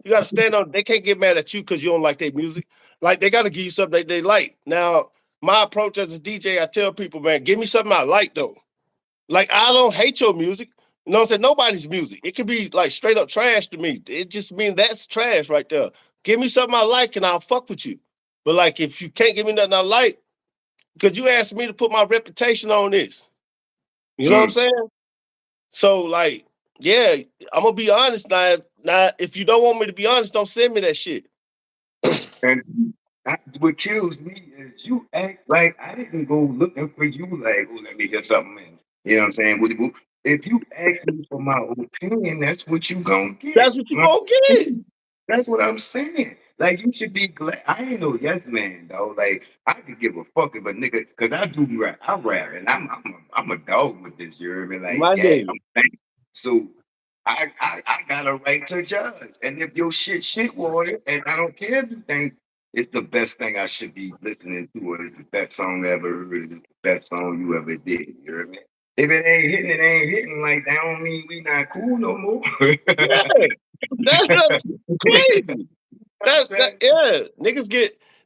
you gotta stand on. They can't get mad at you because you don't like their music. Like they gotta give you something they like. Now, my approach as a DJ, I tell people, man, give me something I like though. Like I don't hate your music. You know what I'm saying? Nobody's music. It could be like straight up trash to me. It just means that's trash right there. Give me something I like and I'll fuck with you. But like if you can't give me nothing I like, because you asked me to put my reputation on this. You know what I'm mm. saying? So like, yeah, I'm gonna be honest now. Now, if you don't want me to be honest, don't send me that shit. And what kills me is you act like I didn't go looking for you. Like, oh, let me hear something. You know what I'm saying? If you ask me for my opinion, that's what you gonna get. That's what you gonna get. That's what I'm saying. Like you should be glad. I ain't no yes man though. Like I could give a fuck if a nigga, cause I do rap. I rap, and I'm a dog with this. You hear me? Like My yeah, nigga. I'm thankful. So I got a right to judge. And if your shit water, and I don't care if you think it's the best thing I should be listening to, or it's the best song I ever heard, it's the best song you ever did. You hear me? If it ain't hitting, it ain't hitting. Like that don't mean we not cool no more. Yeah, that's crazy. I'm That saying? yeah, niggas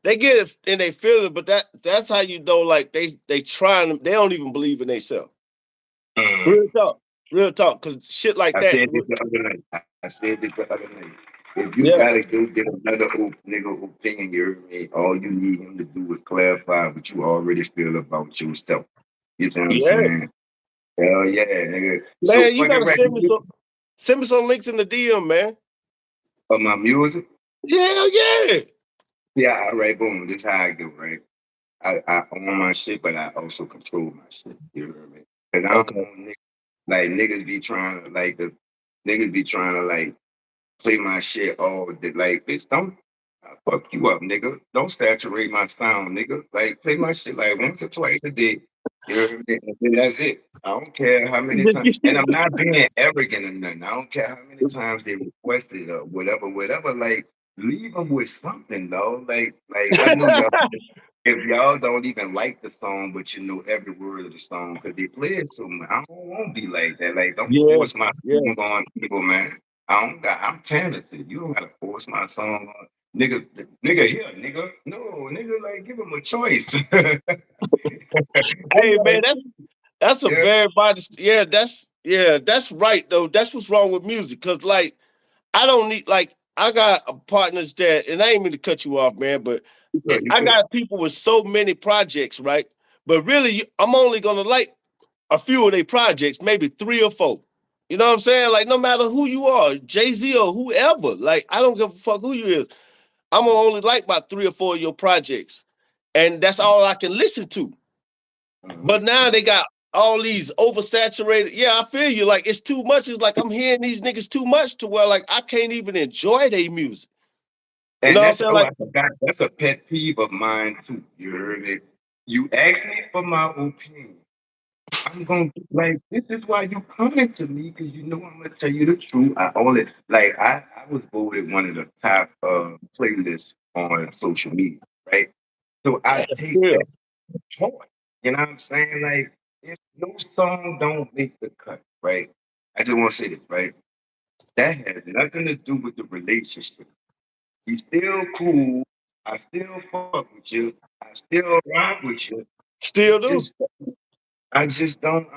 they get it and they feel it, but that's how you know like they trying they don't even believe in themselves. Real Mm. talk, real talk, because shit like I that. said this the other night. I said this the other night. If you Yeah, gotta go get another nigga opinion, you hear me? All you need him to do is clarify what you already feel about yourself. You see what I'm yeah, saying? Hell yeah, nigga. So man, you fucking gotta right send me some links in the DM, man. of my music. Yeah, yeah. Yeah, all right, boom. This how I do, right? I own my shit, but I also control my shit. You hear me? Cause I don't Okay. want niggas like niggas be trying to like the niggas be trying to like play my shit all day. Like, bitch, don't I fuck you up, nigga. Don't saturate my sound, nigga. Like, play my shit like once or twice a day. You know what I mean? And then that's it. I don't care how many times. And I'm not being arrogant or nothing. I don't care how many times they requested or whatever. Like, leave them with something, though. Like I know y'all. If y'all don't even like the song, but you know every word of the song because they play it so much, I don't want to be like that. Like, don't Yeah, force my yeah. song on people, man. I'm talented. You don't gotta force my song on nigga here, nigga. No, nigga, like give him a choice. You Hey man, gotta, that's a yeah, very modest. Yeah, that's right though. That's what's wrong with music. Cause like I don't need like I got partners that, and I ain't mean to cut you off, man, but you I good. got people with so many projects, right? But really, I'm only gonna like a few of their projects, maybe three or four. You know what I'm saying? Like no matter who you are, Jay Z or whoever, like I don't give a fuck who you is. I'm gonna only like about three or four of your projects, and that's all I can listen to. But now they got all these oversaturated. Yeah, I feel you. Like it's too much. It's like I'm hearing these niggas too much to where like I can't even enjoy their music. You know And what I'm that's saying? oh, Like I forgot. That's a pet peeve of mine too. You heard it. You asked me for my opinion. I'm gonna like this is why you coming to me because you know I'm gonna tell you the truth. I only like I was voted one of the top playlists on social media, right? So I take yeah, that point. You know what I'm saying? Like if no song don't make the cut, right? I just want to say this, right? That has nothing to do with the relationship. We still cool. I still fuck with you. I still rock with you. You still do. just I just don't.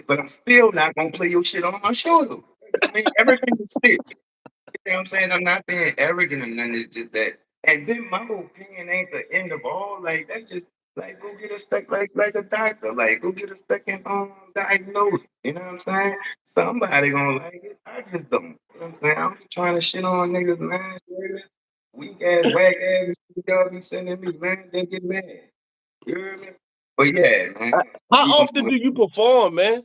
But I'm still not gonna play your shit on my show. Though. I mean, everything is still. You know what I'm saying? I'm not being arrogant or nothing. It's just that. And then my opinion ain't the end of all. Like that's just Like, go get a like a doctor. Like, go get a second diagnosis. You know what I'm saying? Somebody gonna like it. I just don't. You know what I'm saying? I'm just trying to shit on niggas, man. You hear me? Weak ass, whack ass shit y'all be sending me, man. They get mad. You hear me? But yeah, man. How We often gonna do you perform, man?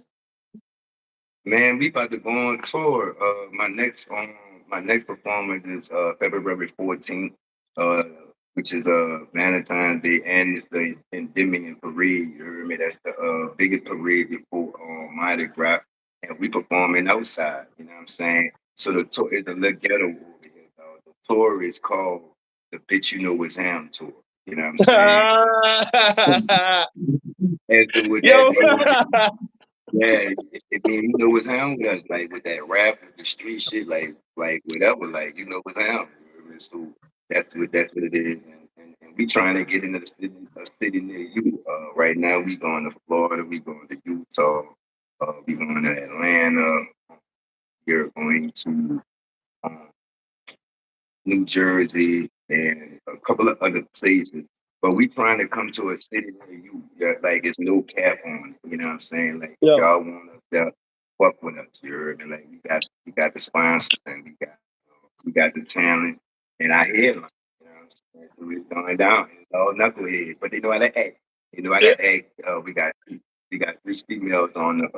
Man, we about to go on tour. My next performance is February 14th, uh, which is Valentine's Day, and it's the Endymion Parade. You heard me? That's the biggest parade before Mardi Gras, and we performing outside. You know what I'm saying? So the tour is a little ghetto over here. The tour is called the Bitch You Know It's Ham tour. You know what I'm saying? And so what that Yo, means, yeah, it mean you know what's down with us, like with that rap, with the street shit, like whatever, like you know what's down. So that's what it is, and we trying to get into a city near you. Right now we going to Florida, we going to Utah, we going to Atlanta, we're going to um, New Jersey, and a couple of other places. But we trying to come to a city near you. Yeah, like it's no cap on it. You know what I'm saying? Like if yo, y'all want to fuck with us, you heard me? Like we got the sponsors and we got the talent. And I hear them. You know what I'm saying? So it's going down. It's all knuckleheads, but they know how to act. They know how yeah, to act. We got three females on the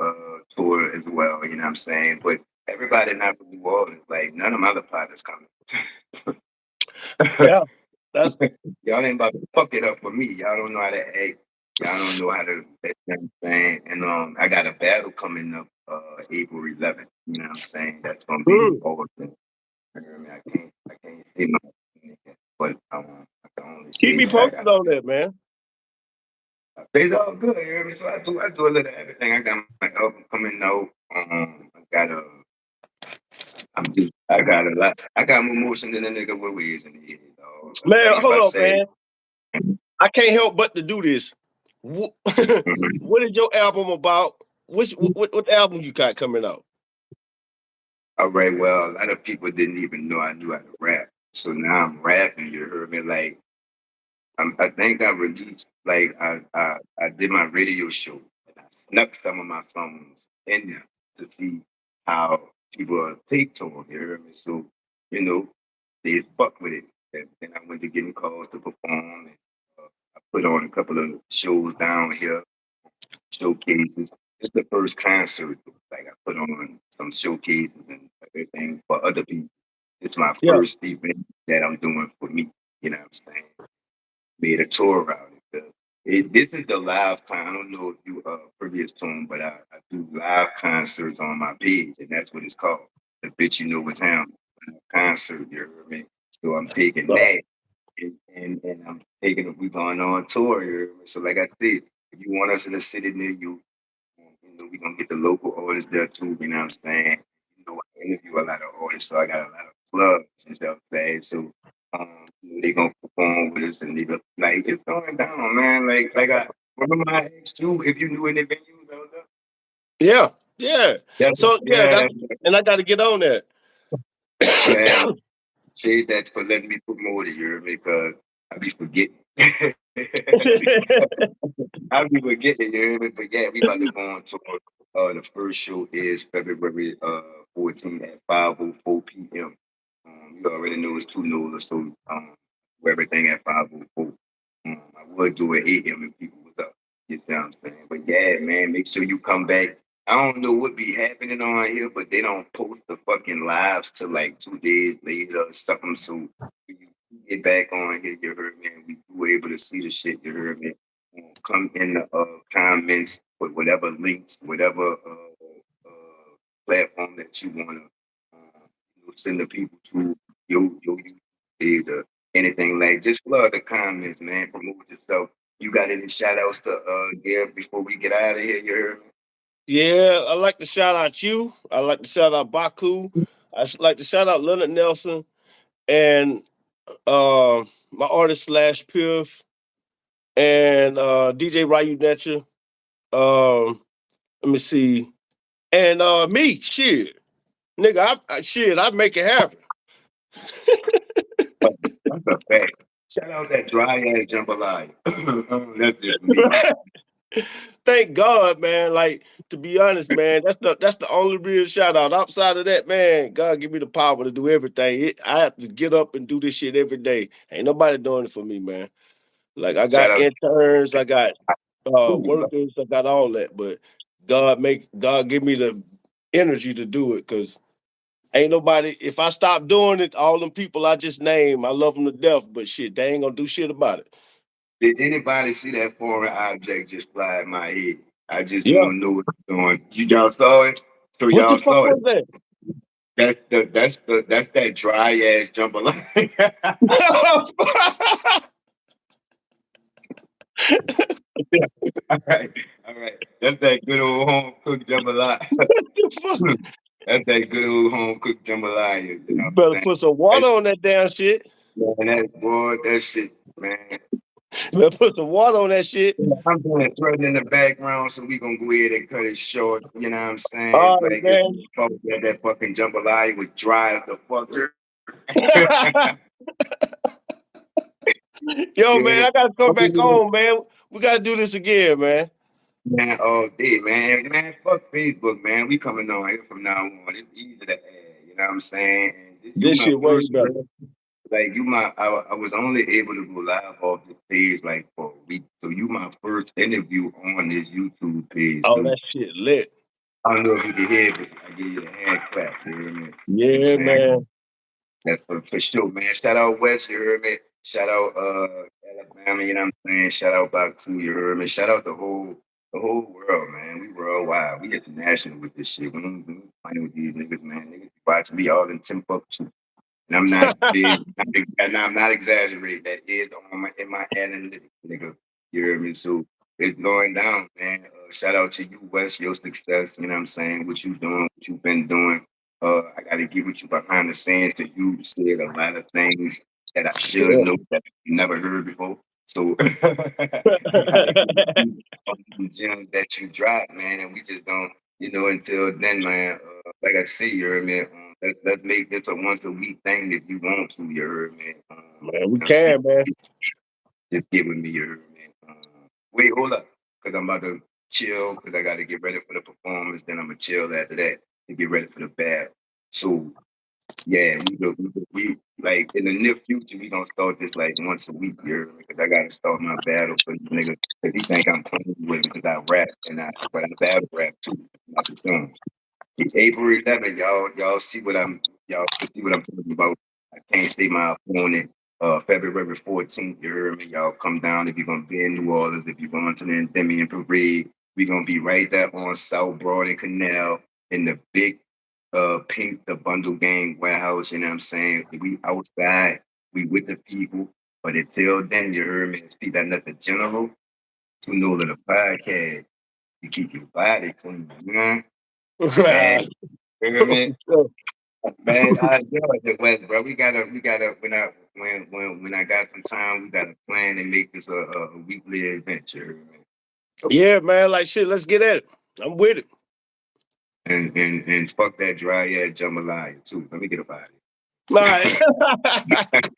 tour as well. You know what I'm saying? But everybody not from New Orleans. Like none of my other partners coming. yeah. That's Y'all ain't about to fuck it up for me. Y'all don't know how to act. Y'all don't know how to. You know what I'm saying? And I got a battle coming up April 11th. You know what I'm saying? That's gonna be in mm. Boston. I mean, I can't say my opinion yet, but I can only Keep say me that I posted got a on good. that, man. It's all good. You hear me? So I do a little of everything. I got my album coming out. I got a. I got a lot. I got more motion than a nigga with wigs in the head, dog. Man, Like if hold I up, say. man. I can't help but to do this. Mhm. What is your album about? What album you got coming out? All right, well, a lot of people didn't even know I knew how to rap. So now I'm rapping, you heard me? Like, I think I released, like, I did my radio show and I snuck some of my songs in there to see how people take to them, you heard me? So, you know, they just fuck with it. And then I went to getting calls to perform and I put on a couple of shows down here showcases. It's the first concert. Like I put on some showcases and everything for other people. It's my Yeah, first event that I'm doing for me. You know what I'm saying? Made a tour around it. This is the live con. I don't know if you previous to them, but I do live concerts on my page, and that's what it's called. The bitch you know what's happening concert. You heard me? So I'm taking yeah, that and I'm taking we going on tour. You heard me? So like I said, if you want us in a city near you, we're gonna get the local artists there too, you know what I'm saying? I interview a lot of artists, so I got a lot of clubs and stuff saying. So they gonna perform with us and they go like it's going down, man. Like I remember I asked you if you knew any venues out there. yeah, yeah. Yeah, So yeah, yeah, that's and I got to get on that. man. Say that for letting me promote it, you because I be forgetting. I'll be forgetting, you hear me? But yeah, we about to go on tour. The first show is February 14th at 5:04 p.m. You already know it's 2 no's, so do everything at 5:04. I would do it 8 a.m. if people was up. You see what I'm saying? But yeah, man, make sure you come back. I don't know what be happening on here, but they don't post the fucking lives till like 2 days later or something. So when you get back on here, you heard me, and we were able to see the shit, you heard me. Come in the comments with whatever links, whatever platform that you want to send the people to your page or anything like. Just flood the comments, man. Promote yourself. You got any shout outs to give before we get out of here? You heard me? Yeah, I like to shout out you. I like to shout out Baku. Like to shout out Leonard Nelson and my artist slash Peves and DJ Ryu Netcher. Let me see. And me, shit. Nigga, shit, I make it happen. That's a fact. Shout out that dry ass jambalaya. That's it for me, man. Thank God, man. Like to be honest, man, that's the only real shout out. Outside of that, man, God give me the power to do everything. I have to get up and do this shit every day. Ain't nobody doing it for me, man. Like I Shout got out interns, I got to workers, I got all that, but God give me the energy to do it because ain't nobody. If I stop doing it, all them people I just named, I love them to death, but shit, they ain't gonna do shit about it. Did anybody see that foreign object just fly at my head? I just Yeah. want to know what's going. Y'all saw it? So What the y'all fuck saw it. was that? That's that dry ass jambalaya. All right, all right. That's that good old home cooked jambalaya. The fuck? That's that good old home cooked jambalaya. You know You what I'm better saying? put some water on that damn shit. Man, that boy, that shit, man. You better put some water on that shit. Yeah, I'm doing threading in the background, so we gonna go ahead and cut it short. You know what I'm saying? All right, Like if man. that fucking jambalaya was dry as the fucker. Yo, man, Yeah. I gotta come back home, man. We gotta do this again, man. Man, all day, man. Man, fuck Facebook, man. We coming on here from now on. It's easy to add. You know what I'm saying? And you This my shit way first, better. like you my. I was only able to go live off this page like for a week. So you my first interview on this YouTube page. Oh, So that shit lit. I don't know if you can hear, but I give you the hand clap. You hear me? You know what I'm Yeah, saying? man. That's for sure, man. Shout out West, you heard me. Shout out Alabama, you know what I'm saying? Shout out Baku, you heard me. Shout out the whole world, man. We worldwide. We international with this shit. We don't playing with these niggas, man. Niggas watching me all in Timbuktu. And I'm not being, and I'm not exaggerating. That is on in my analytics, nigga. You hear me? So it's going down, man. Shout out to you, West, your success. You know what I'm saying? What you doing? What you been doing? I got to get with you behind the scenes because you said a lot of things that I should Yeah. know that I never heard before. So I got to get with you on the gems that you drop, man. And we just don't, until then, man. Like I say, you heard me. Let's make this a once a week thing if you want to, you heard me. Man, we You know what I'm saying? can, man. Just get with me, you heard me. Wait, hold up, because I'm about to chill because I got to get ready for the performance. Then I'm gonna chill after that to get ready for the bad. So yeah, we like in the near future we gonna start this like once a week, you heard me? Because I gotta start my battle for these niggas because he think I'm playing with him because I rap but I battle rap too, not the song. April 11th, y'all see what y'all see what I'm talking about. I can't say my opponent. February 14th, you heard me. Y'all come down if you're gonna be in New Orleans, if you're going to the Endymion Parade. We're gonna be right there on South Broad and Canal in the big pink the bundle gang warehouse, you know what I'm saying? We outside, we with the people. But until then, you heard me speak that nothing general to know that a podcast, you keep your body clean, you know? Man, you hear me? Man, I enjoy the West, bro. We gotta. When I got some time, we gotta plan and make this a weekly adventure, man. Yeah, man. Like shit, let's get at it. I'm with it. And fuck that dry ass jambalaya too. Let me get about All right. it.